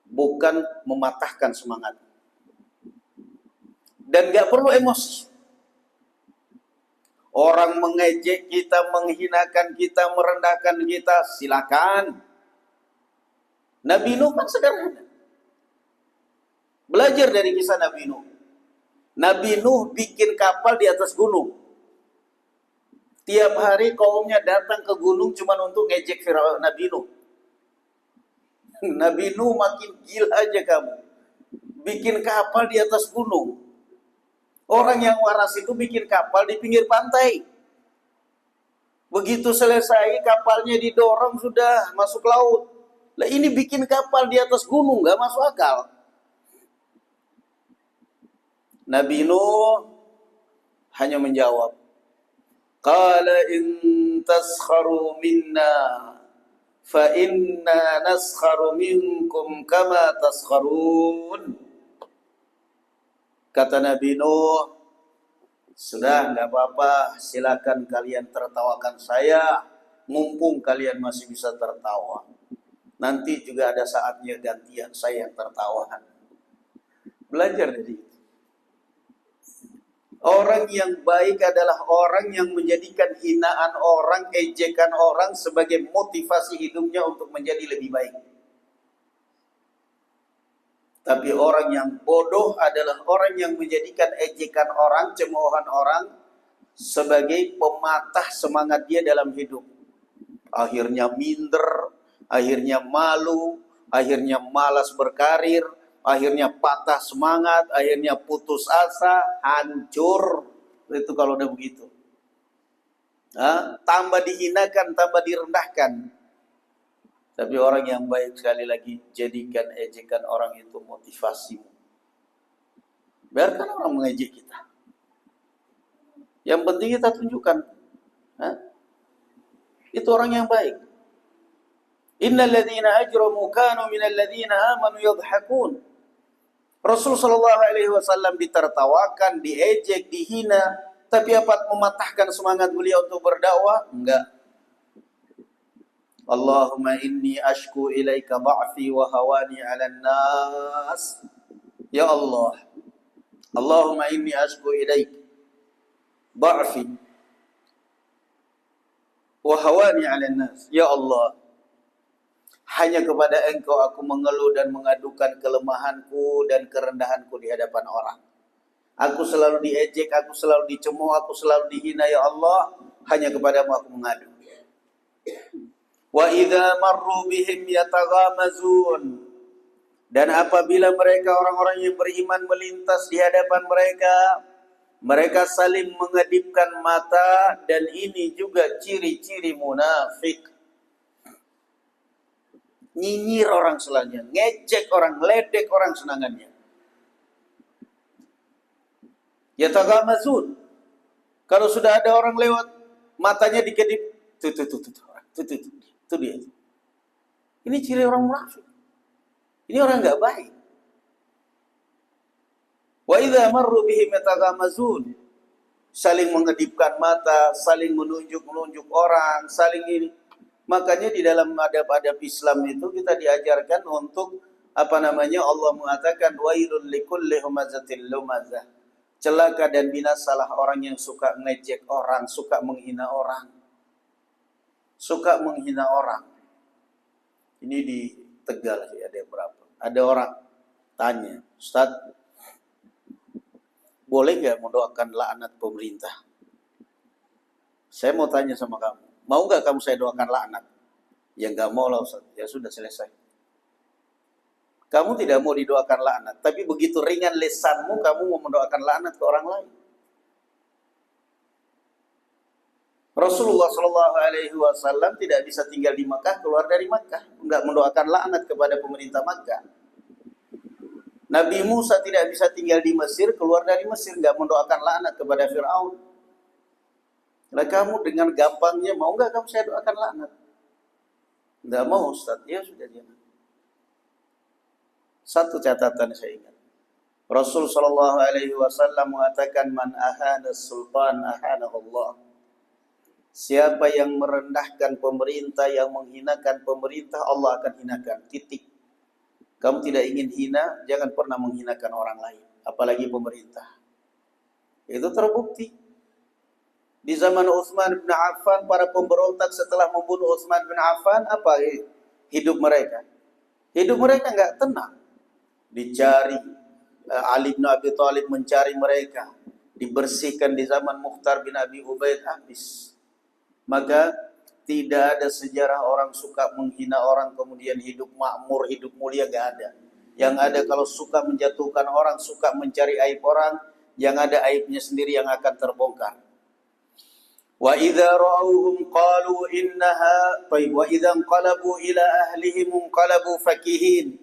Bukan mematahkan semangat. Dan gak perlu emosi. Orang mengejek kita, menghinakan kita, merendahkan kita, silakan. Nabi Nuh kan sederhana. Belajar dari kisah Nabi Nuh. Nabi Nuh bikin kapal di atas gunung. Tiap hari kaumnya datang ke gunung cuma untuk ngejek Firaun Nabi Nuh. Nabi Nuh makin gila aja kamu. Bikin kapal di atas gunung. Orang yang waras itu bikin kapal di pinggir pantai. Begitu selesai kapalnya didorong sudah masuk laut. Lah ini bikin kapal di atas gunung, gak masuk akal. Nabi Nuh hanya menjawab, qala in taskharu minna fa inna naskharu minkum kama taskharun. Kata Nabi Nuh, sudah enggak apa-apa, silakan kalian tertawakan saya, mumpung kalian masih bisa tertawa. Nanti juga ada saatnya gantian saya yang tertawa. Belajar dari itu. Orang yang baik adalah orang yang menjadikan hinaan orang, ejekan orang sebagai motivasi hidupnya untuk menjadi lebih baik. Tapi orang yang bodoh adalah orang yang menjadikan ejekan orang, cemoohan orang sebagai pematah semangat dia dalam hidup. Akhirnya minder, akhirnya malu, akhirnya malas berkarir, akhirnya patah semangat, akhirnya putus asa, hancur. Itu kalau udah begitu. Tambah dihinakan, tambah direndahkan. Tapi orang yang baik sekali lagi, jadikan ejekan orang itu motivasi. Biarkan orang mengejek kita. Yang penting kita tunjukkan. Itu orang yang baik. Innal ladzina ajramu kanu minal ladzina amanu yadhhakun. Rasul sallallahu alaihi wasallam ditertawakan, diejek, dihina, tapi apa mematahkan semangat beliau untuk berdakwah? Enggak. Allahumma inni ashku ilaika dha'fi wa hawani 'alan nas. Ya Allah. Allahumma inni ashku ilaika dha'fi wa hawani 'alan nas. Ya Allah. Hanya kepada Engkau aku mengeluh dan mengadukan kelemahanku dan kerendahanku di hadapan orang. Aku selalu diejek, aku selalu dicemooh, aku selalu dihina, ya Allah. Hanya kepadamu aku mengadu. Wa idza marru bihim yataghamazun. Dan apabila mereka orang-orang yang beriman melintas di hadapan mereka, mereka saling mengedipkan mata, dan ini juga ciri-ciri munafik. Nyinyir orang selanjutnya, ngejek orang, ledek orang senangannya. Yataghamazun. Kalau sudah ada orang lewat, matanya dikedip, tuh. Itu dia. Ini ciri orang munafik. Ini orang enggak baik. Wa idza marru bihim yataghamazun. Saling mengedipkan mata, saling menunjuk-nunjuk orang, saling ini. Makanya di dalam adab-adab Islam itu kita diajarkan untuk Allah mengatakan wailul likulli humazatil lumazah. Celaka dan binasalah orang yang suka ngejek orang, suka menghina orang. Suka menghina orang. Ini di Tegal sih ada berapa? Ada orang tanya, Ustaz, boleh nggak mendoakan laknat pemerintah? Saya mau tanya sama kamu, mau nggak kamu saya doakan laknat? Ya nggak mau lah Ustaz, ya sudah selesai. Kamu tidak mau didoakan laknat, tapi begitu ringan lisanmu kamu mau mendoakan laknat ke orang lain. Rasulullah Shallallahu Alaihi Wasallam tidak bisa tinggal di Makkah, keluar dari Makkah, nggak mendoakan laknat kepada pemerintah Makkah. Nabi Musa tidak bisa tinggal di Mesir, keluar dari Mesir, nggak mendoakan laknat kepada Fir'aun. Nah kamu dengan gampangnya mau nggak kamu saya doakan laknat? Nggak mau Ustaz, ya sudah jangan. Satu catatan saya ingat. Rasul Shallallahu Alaihi Wasallam mengatakan, man ahana sultan ahanahullah. Siapa yang merendahkan pemerintah, yang menghinakan pemerintah, Allah akan hinakan. Titik. Kamu tidak ingin hina, jangan pernah menghinakan orang lain, apalagi pemerintah. Itu terbukti. Di zaman Utsman bin Affan, para pemberontak setelah membunuh Utsman bin Affan, apa hidup mereka? Hidup mereka nggak tenang. Dicari, Ali bin Abi Thalib mencari mereka, dibersihkan di zaman Mukhtar bin Abi Ubaid habis. Maka tidak ada sejarah orang suka menghina orang kemudian hidup makmur, hidup mulia, gak ada. Yang ada kalau suka menjatuhkan orang, suka mencari aib orang, yang ada aibnya sendiri yang akan terbongkar. Wa idza ra'awhum qalu innaha tayyib wa idza anqalabu ila ahlihim anqalabu fakihin.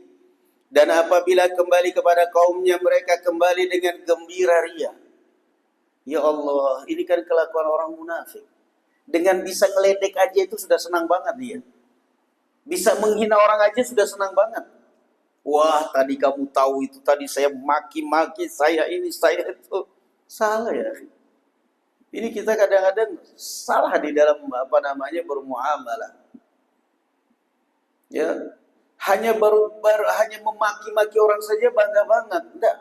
Dan apabila kembali kepada kaumnya mereka kembali dengan gembira ria. Ya Allah, ini kan kelakuan orang munafik. Dengan bisa ngeledek aja itu sudah senang banget dia. Bisa menghina orang aja sudah senang banget. Wah, tadi kamu tahu itu, tadi saya maki-maki, saya ini, saya itu. Salah ya. Ini kita kadang-kadang salah di dalam bermuamalah. Ya, hanya hanya memaki-maki orang saja bangga banget. Enggak.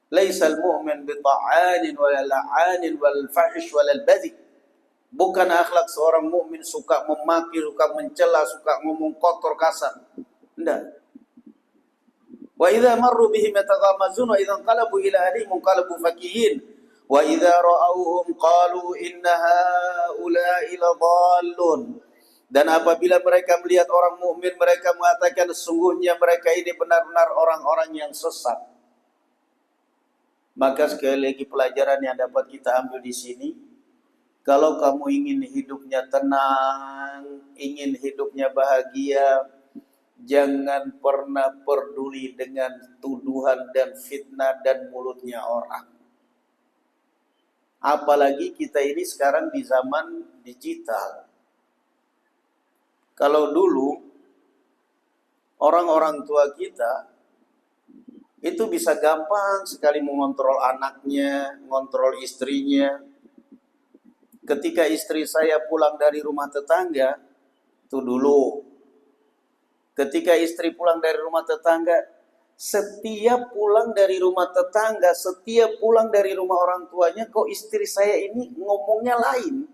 Laisal mu'min bita'anin wal la'anin wal fahish wal badhi. Bukan akhlak seorang mukmin suka memaki, suka mencela, suka ngomong kotor kasar. Enggak. Wa idza marru bihim yataghamazun wa idza qalabu ila ahlihim qalabu fakihin wa idza ra'awhum qalu inna haula'i ladallun. Dan apabila mereka melihat orang mukmin, mereka mengatakan sesungguhnya mereka ini benar-benar orang-orang yang sesat. Maka sekali lagi pelajaran yang dapat kita ambil di sini, kalau kamu ingin hidupnya tenang, ingin hidupnya bahagia, jangan pernah peduli dengan tuduhan dan fitnah dan mulutnya orang. Apalagi kita ini sekarang di zaman digital. Kalau dulu orang-orang tua kita itu bisa gampang sekali mengontrol anaknya, mengontrol istrinya. Ketika istri saya pulang dari rumah tetangga, itu dulu. Ketika istri pulang dari rumah tetangga, setiap pulang dari rumah tetangga, setiap pulang dari rumah orang tuanya, kok istri saya ini ngomongnya lain.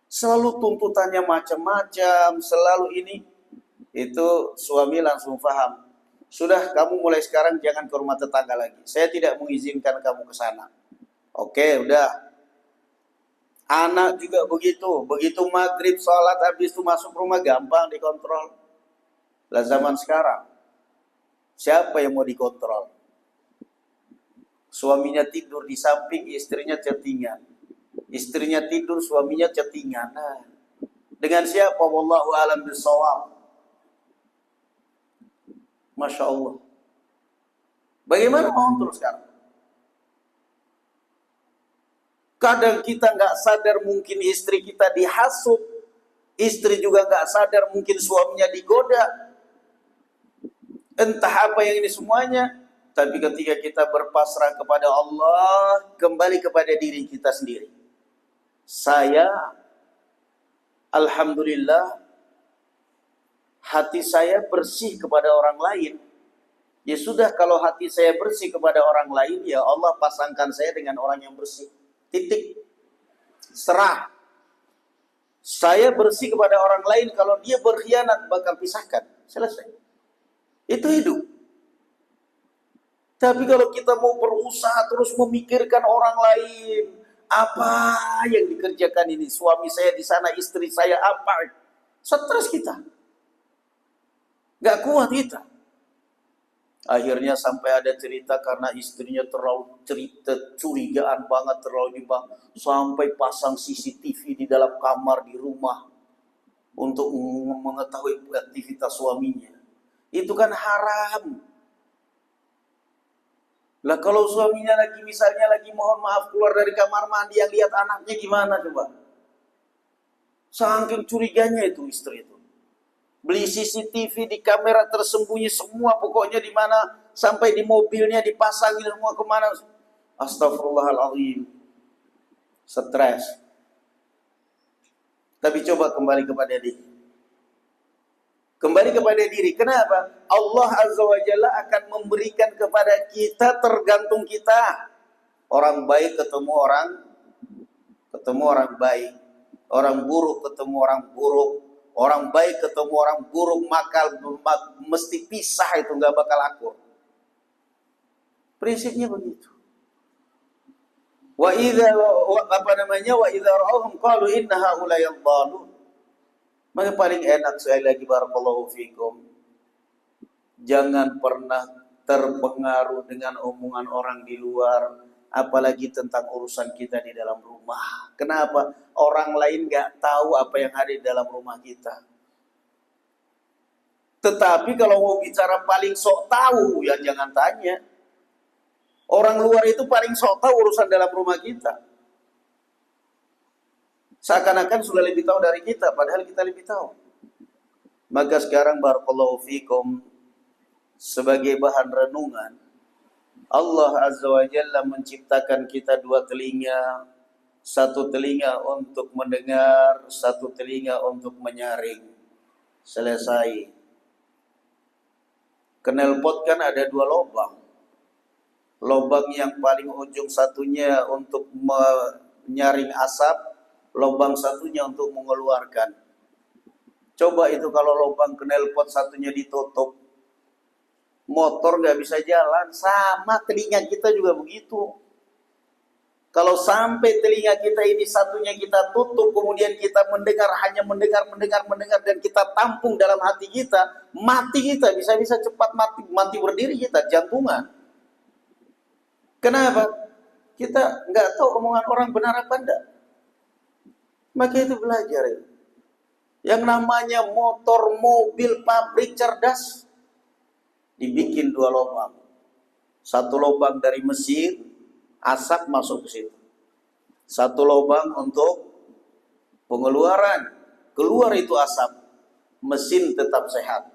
Selalu tuntutannya macam-macam, selalu ini. Itu suami langsung paham. Sudah, kamu mulai sekarang jangan ke rumah tetangga lagi. Saya tidak mengizinkan kamu ke sana. Oke, udah. Anak juga begitu. Begitu maghrib, sholat, habis itu masuk rumah, gampang dikontrol. Lah zaman sekarang, siapa yang mau dikontrol? Suaminya tidur di samping, istrinya chattingan. Istrinya tidur, suaminya chattingan. Nah, dengan siapa? Wallahu a'lam bishawab. Masya Allah. Bagaimana mau terus sekarang? Kadang kita nggak sadar mungkin istri kita dihasut, istri juga nggak sadar mungkin suaminya digoda. Entah apa yang ini semuanya, tapi ketika kita berpasrah kepada Allah, kembali kepada diri kita sendiri. Saya, alhamdulillah, hati saya bersih kepada orang lain. Ya sudah, kalau hati saya bersih kepada orang lain, ya Allah pasangkan saya dengan orang yang bersih. Titik. Serah. Saya bersih kepada orang lain, kalau dia berkhianat bakal pisahkan. Selesai. Itu hidup. Tapi kalau kita mau berusaha terus memikirkan orang lain, apa yang dikerjakan ini, suami saya di sana, istri saya apa, stres kita. Gak kuat kita. Akhirnya sampai ada cerita karena istrinya terlalu curigaan banget, terlalu sampai pasang CCTV di dalam kamar di rumah untuk mengetahui aktivitas suaminya. Itu kan haram. Lah kalau suaminya lagi misalnya lagi mohon maaf keluar dari kamar mandi, yang lihat anaknya gimana coba? Saking curiganya itu istri itu. Beli CCTV di kamera tersembunyi semua, pokoknya di mana, sampai di mobilnya dipasangin semua kemana. Astagfirullahaladzim. Stres. Tapi coba kembali kepada diri. Kembali kepada diri. Kenapa? Allah Azza wa Jalla akan memberikan kepada kita, tergantung kita. Orang baik ketemu orang baik. Orang buruk ketemu orang buruk. Orang baik ketemu orang buruk, maka mesti pisah, itu nggak bakal akur. Prinsipnya begitu. Wa idza ra'awhum qalu inna haula'i dhalun. Maka paling enak, sekali lagi barakallahu fikum, jangan pernah terpengaruh dengan omongan orang di luar, apalagi tentang urusan kita di dalam rumah. Kenapa? Orang lain gak tahu apa yang ada di dalam rumah kita. Tetapi kalau mau bicara paling sok tahu, ya jangan tanya. Orang luar itu paling sok tahu urusan dalam rumah kita. Seakan-akan sudah lebih tahu dari kita, padahal kita lebih tahu. Maka sekarang barakallahu fikum, sebagai bahan renungan, Allah Azza wa Jalla menciptakan kita dua telinga. Satu telinga untuk mendengar, satu telinga untuk menyaring. Selesai. Knalpot kan ada dua lubang. Lubang yang paling ujung satunya untuk menyaring asap, lubang satunya untuk mengeluarkan. Coba itu kalau lubang knalpot satunya ditutup, motor nggak bisa jalan. Sama telinga kita juga begitu. Kalau sampai telinga kita ini satunya kita tutup, kemudian kita mendengar, hanya mendengar, dan kita tampung dalam hati kita, mati kita, bisa-bisa cepat mati berdiri kita, jantungan. Kenapa? Kita nggak tahu omongan orang benar apa enggak. Maka itu belajar ya. Yang namanya motor, mobil, pabrik cerdas, dibikin dua lubang. Satu lubang dari mesin, asap masuk ke situ. Satu lubang untuk pengeluaran, keluar itu asap, mesin tetap sehat.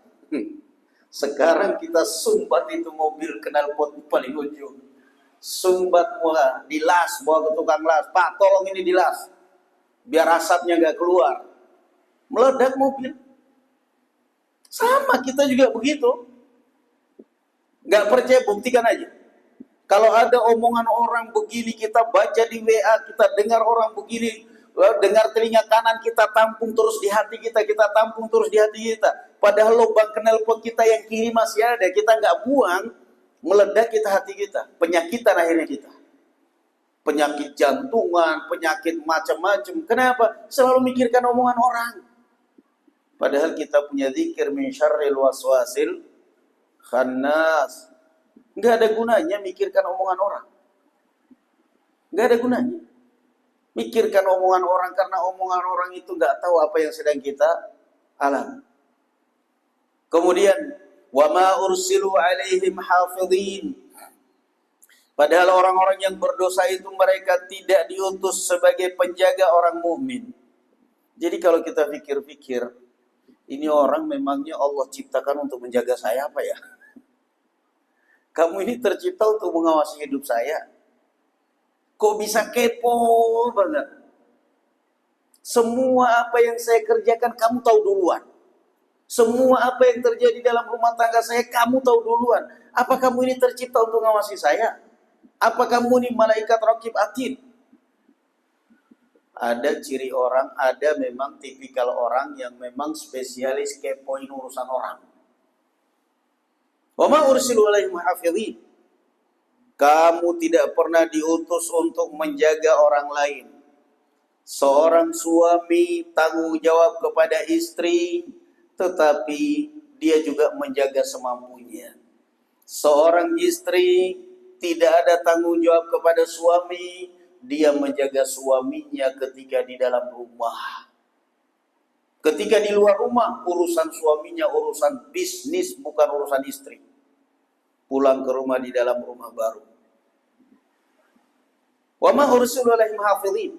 Sekarang kita sumbat itu mobil knalpot paling ujung, sumbat mula, dilas, bawa ke tukang las, Pak tolong ini dilas, biar asapnya nggak keluar, meledak mobil. Sama kita juga begitu. Nggak percaya, buktikan aja. Kalau ada omongan orang begini, kita baca di WA, kita dengar orang begini, dengar telinga kanan kita tampung terus di hati kita, kita tampung terus di hati kita. Padahal lubang knalpot kita yang kiri masih ada, kita nggak buang, meledak kita hati kita, penyakitan akhirnya kita. Penyakit jantungan, penyakit macam-macam. Kenapa? Selalu mikirkan omongan orang. Padahal kita punya zikir min syarril waswasil khannas. Nggak ada gunanya mikirkan omongan orang. Nggak ada gunanya. Mikirkan omongan orang, karena omongan orang itu nggak tahu apa yang sedang kita alami. Kemudian, wa ma ursilu alaihim hafidhin. Padahal orang-orang yang berdosa itu mereka tidak diutus sebagai penjaga orang mukmin. Jadi kalau kita pikir-pikir, ini orang memangnya Allah ciptakan untuk menjaga saya apa ya? Kamu ini tercipta untuk mengawasi hidup saya. Kok bisa kepo banget? Semua apa yang saya kerjakan kamu tahu duluan. Semua apa yang terjadi dalam rumah tangga saya, kamu tahu duluan. Apa kamu ini tercipta untuk mengawasi saya? Apa kamu ini malaikat raqib atid? Ada ciri orang, ada memang tipikal orang yang memang spesialis kepoin urusan orang. Wa ma ursilu alaihim hafidhin. Kamu tidak pernah diutus untuk menjaga orang lain. Seorang suami tanggung jawab kepada istri, tetapi dia juga menjaga semampunya. Seorang istri tidak ada tanggung jawab kepada suami, dia menjaga suaminya ketika di dalam rumah. Ketika di luar rumah, urusan suaminya urusan bisnis, bukan urusan istri. Pulang ke rumah di dalam rumah baru. Wa ma ursilu alaihim hafidhin.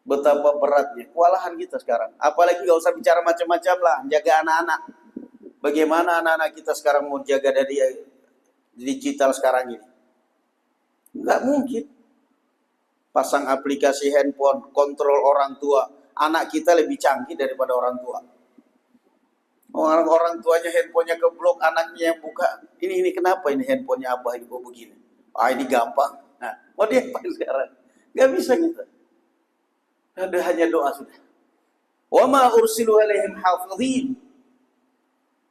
Betapa beratnya, kewalahan kita sekarang. Apalagi gak usah bicara macam-macam lah, jaga anak-anak. Bagaimana anak-anak kita sekarang mau jaga dari digital sekarang ini? Nggak mungkin. Pasang aplikasi handphone, kontrol orang tua. Anak kita lebih canggih daripada orang tua. Orang tuanya handphonenya keblok, anaknya yang buka. Ini kenapa ini handphonenya abah ini kok begini? Ini gampang. Nah, mau dia apa sekarang? Nggak bisa kita. Ada hanya doa sudah. Wa ma ursilu alaihim hafidhin.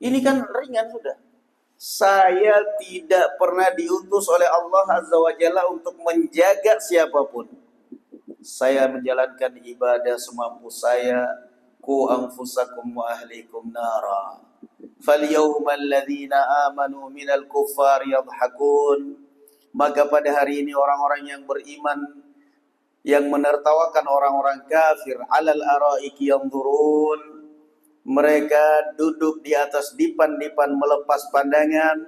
Ini kan ringan sudah. Saya tidak pernah diutus oleh Allah Azza wa Jalla untuk menjaga siapapun. Saya menjalankan ibadah semampu saya. Ku anfusakum wa ahlikum nara. Falyawma alladhina amanu minal kuffari yadhakun. Maka pada hari ini orang-orang yang beriman yang menertawakan orang-orang kafir, alal araiki yanzurun, mereka duduk di atas dipan-dipan melepas pandangan,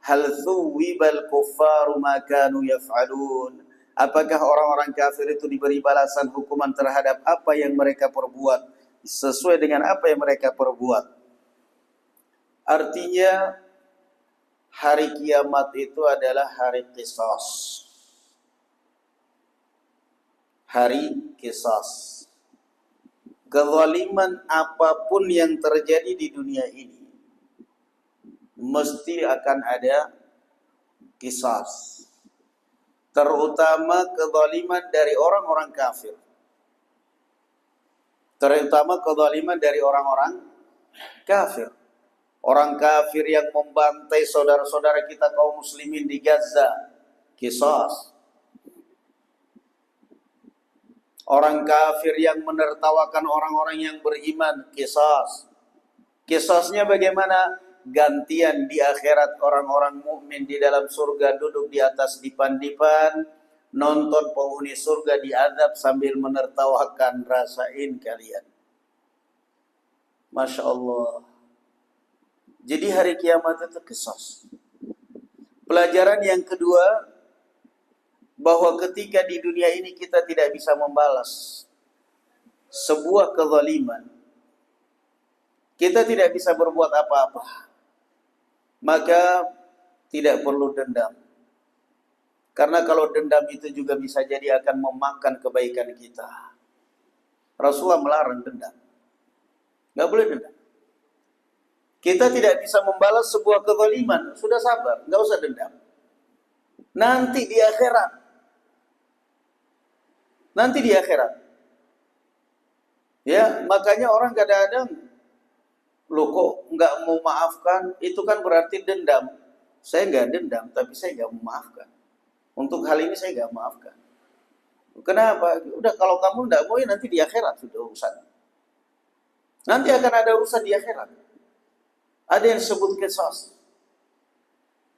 hal thuwibal kuffaru ma kanu yaf'alun, apakah orang-orang kafir itu diberi balasan hukuman terhadap apa yang mereka perbuat, sesuai dengan apa yang mereka perbuat. Artinya hari kiamat itu adalah hari qisas. Hari qisas. Kezaliman apapun yang terjadi di dunia ini mesti akan ada qisas. Terutama kezaliman dari orang-orang kafir. Terutama kezaliman dari orang-orang kafir. Orang kafir yang membantai saudara-saudara kita kaum muslimin di Gaza, qisas. Orang kafir yang menertawakan orang-orang yang beriman, qisas. Qisasnya bagaimana? Gantian di akhirat orang-orang mukmin di dalam surga duduk di atas dipan-dipan, nonton penghuni surga diazab sambil menertawakan, rasain kalian. Masya Allah. Jadi hari kiamat itu qisas. Pelajaran yang kedua, bahwa ketika di dunia ini kita tidak bisa membalas sebuah kezaliman, kita tidak bisa berbuat apa-apa, maka tidak perlu dendam. Karena kalau dendam itu juga bisa jadi akan memakan kebaikan kita. Rasulullah melarang dendam. Nggak boleh dendam. Kita tidak bisa membalas sebuah kezaliman, sudah sabar, nggak usah dendam. Nanti di akhirat. Ya, makanya orang kadang-kadang, loh kok nggak mau maafkan, itu kan berarti dendam. Saya nggak dendam, tapi saya nggak memaafkan. Untuk hal ini saya nggak maafkan. Kenapa? Udah kalau kamu nggak mau, ya nanti di akhirat sudah urusan. Nanti akan ada urusan di akhirat. Ada yang disebut qisas.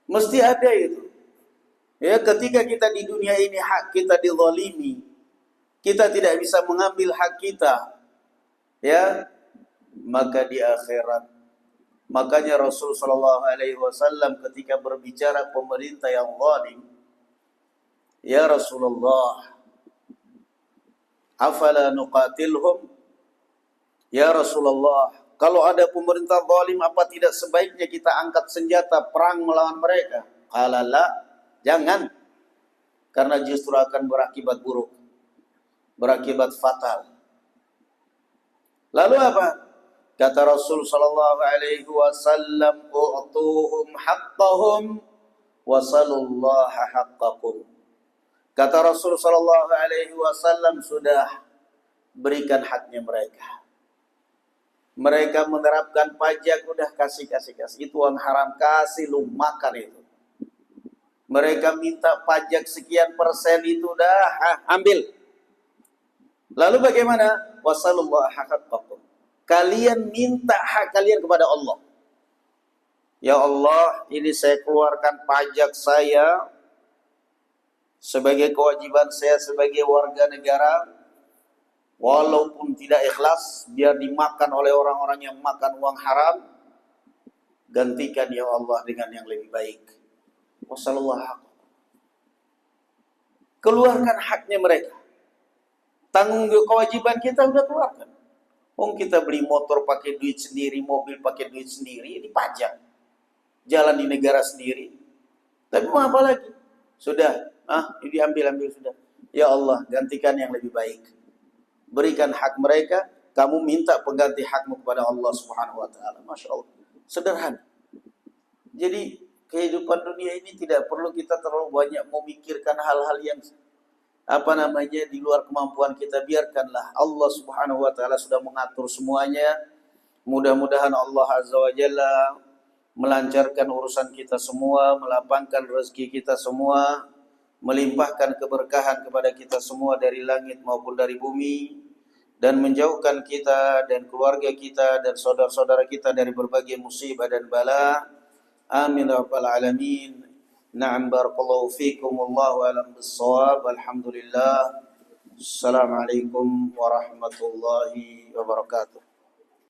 Mesti ada itu. Ya, ketika kita di dunia ini hak kita dizalimi, kita tidak bisa mengambil hak kita, ya, maka di akhirat. Makanya Rasul sallallahu alaihi wasallam ketika berbicara pemerintah yang zalim, ya Rasulullah, afala nuqatilhum? Ya Rasulullah, kalau ada pemerintah zalim, apa tidak sebaiknya kita angkat senjata perang melawan mereka? Qala la, jangan. Karena justru akan berakibat buruk, berakibat fatal. Lalu apa? Kata Rasul sallallahu alaihi wasallam, "U'tuhum haqqahum wa sallallahu haqqakum." Kata Rasul sallallahu alaihi wasallam, sudah, berikan haknya mereka. Mereka menerapkan pajak, udah kasih. Itu uang haram, kasih lu makan itu. Mereka minta pajak sekian persen, itu udah ambil. Lalu bagaimana? Wasallallahu haqqakum. Kalian minta hak kalian kepada Allah. Ya Allah, ini saya keluarkan pajak saya sebagai kewajiban saya sebagai warga negara. Walaupun tidak ikhlas, biar dimakan oleh orang-orang yang makan uang haram, gantikan ya Allah dengan yang lebih baik. Wasallallahu. Keluarkan haknya mereka. Tanggung kewajiban kita udah keluarkan. Kita beli motor pakai duit sendiri, mobil pakai duit sendiri, ini pajak. Jalan di negara sendiri. Tapi mau apa lagi? Sudah, ini diambil sudah. Ya Allah, gantikan yang lebih baik. Berikan hak mereka, kamu minta pengganti hakmu kepada Allah Subhanahu wa taala. Masya Allah. Sederhana. Jadi kehidupan dunia ini tidak perlu kita terlalu banyak memikirkan hal-hal yang di luar kemampuan kita. Biarkanlah Allah Subhanahu wa taala sudah mengatur semuanya. Mudah-mudahan Allah Azza wa Jalla melancarkan urusan kita semua, melapangkan rezeki kita semua, melimpahkan keberkahan kepada kita semua dari langit maupun dari bumi, dan menjauhkan kita dan keluarga kita dan saudara-saudara kita dari berbagai musibah dan bala. Amin ya rabbal alamin. Na'am, barakallahu fikum, wallahu a'lam bis-shawab. Alhamdulillah. Assalamualaikum warahmatullahi wabarakatuh.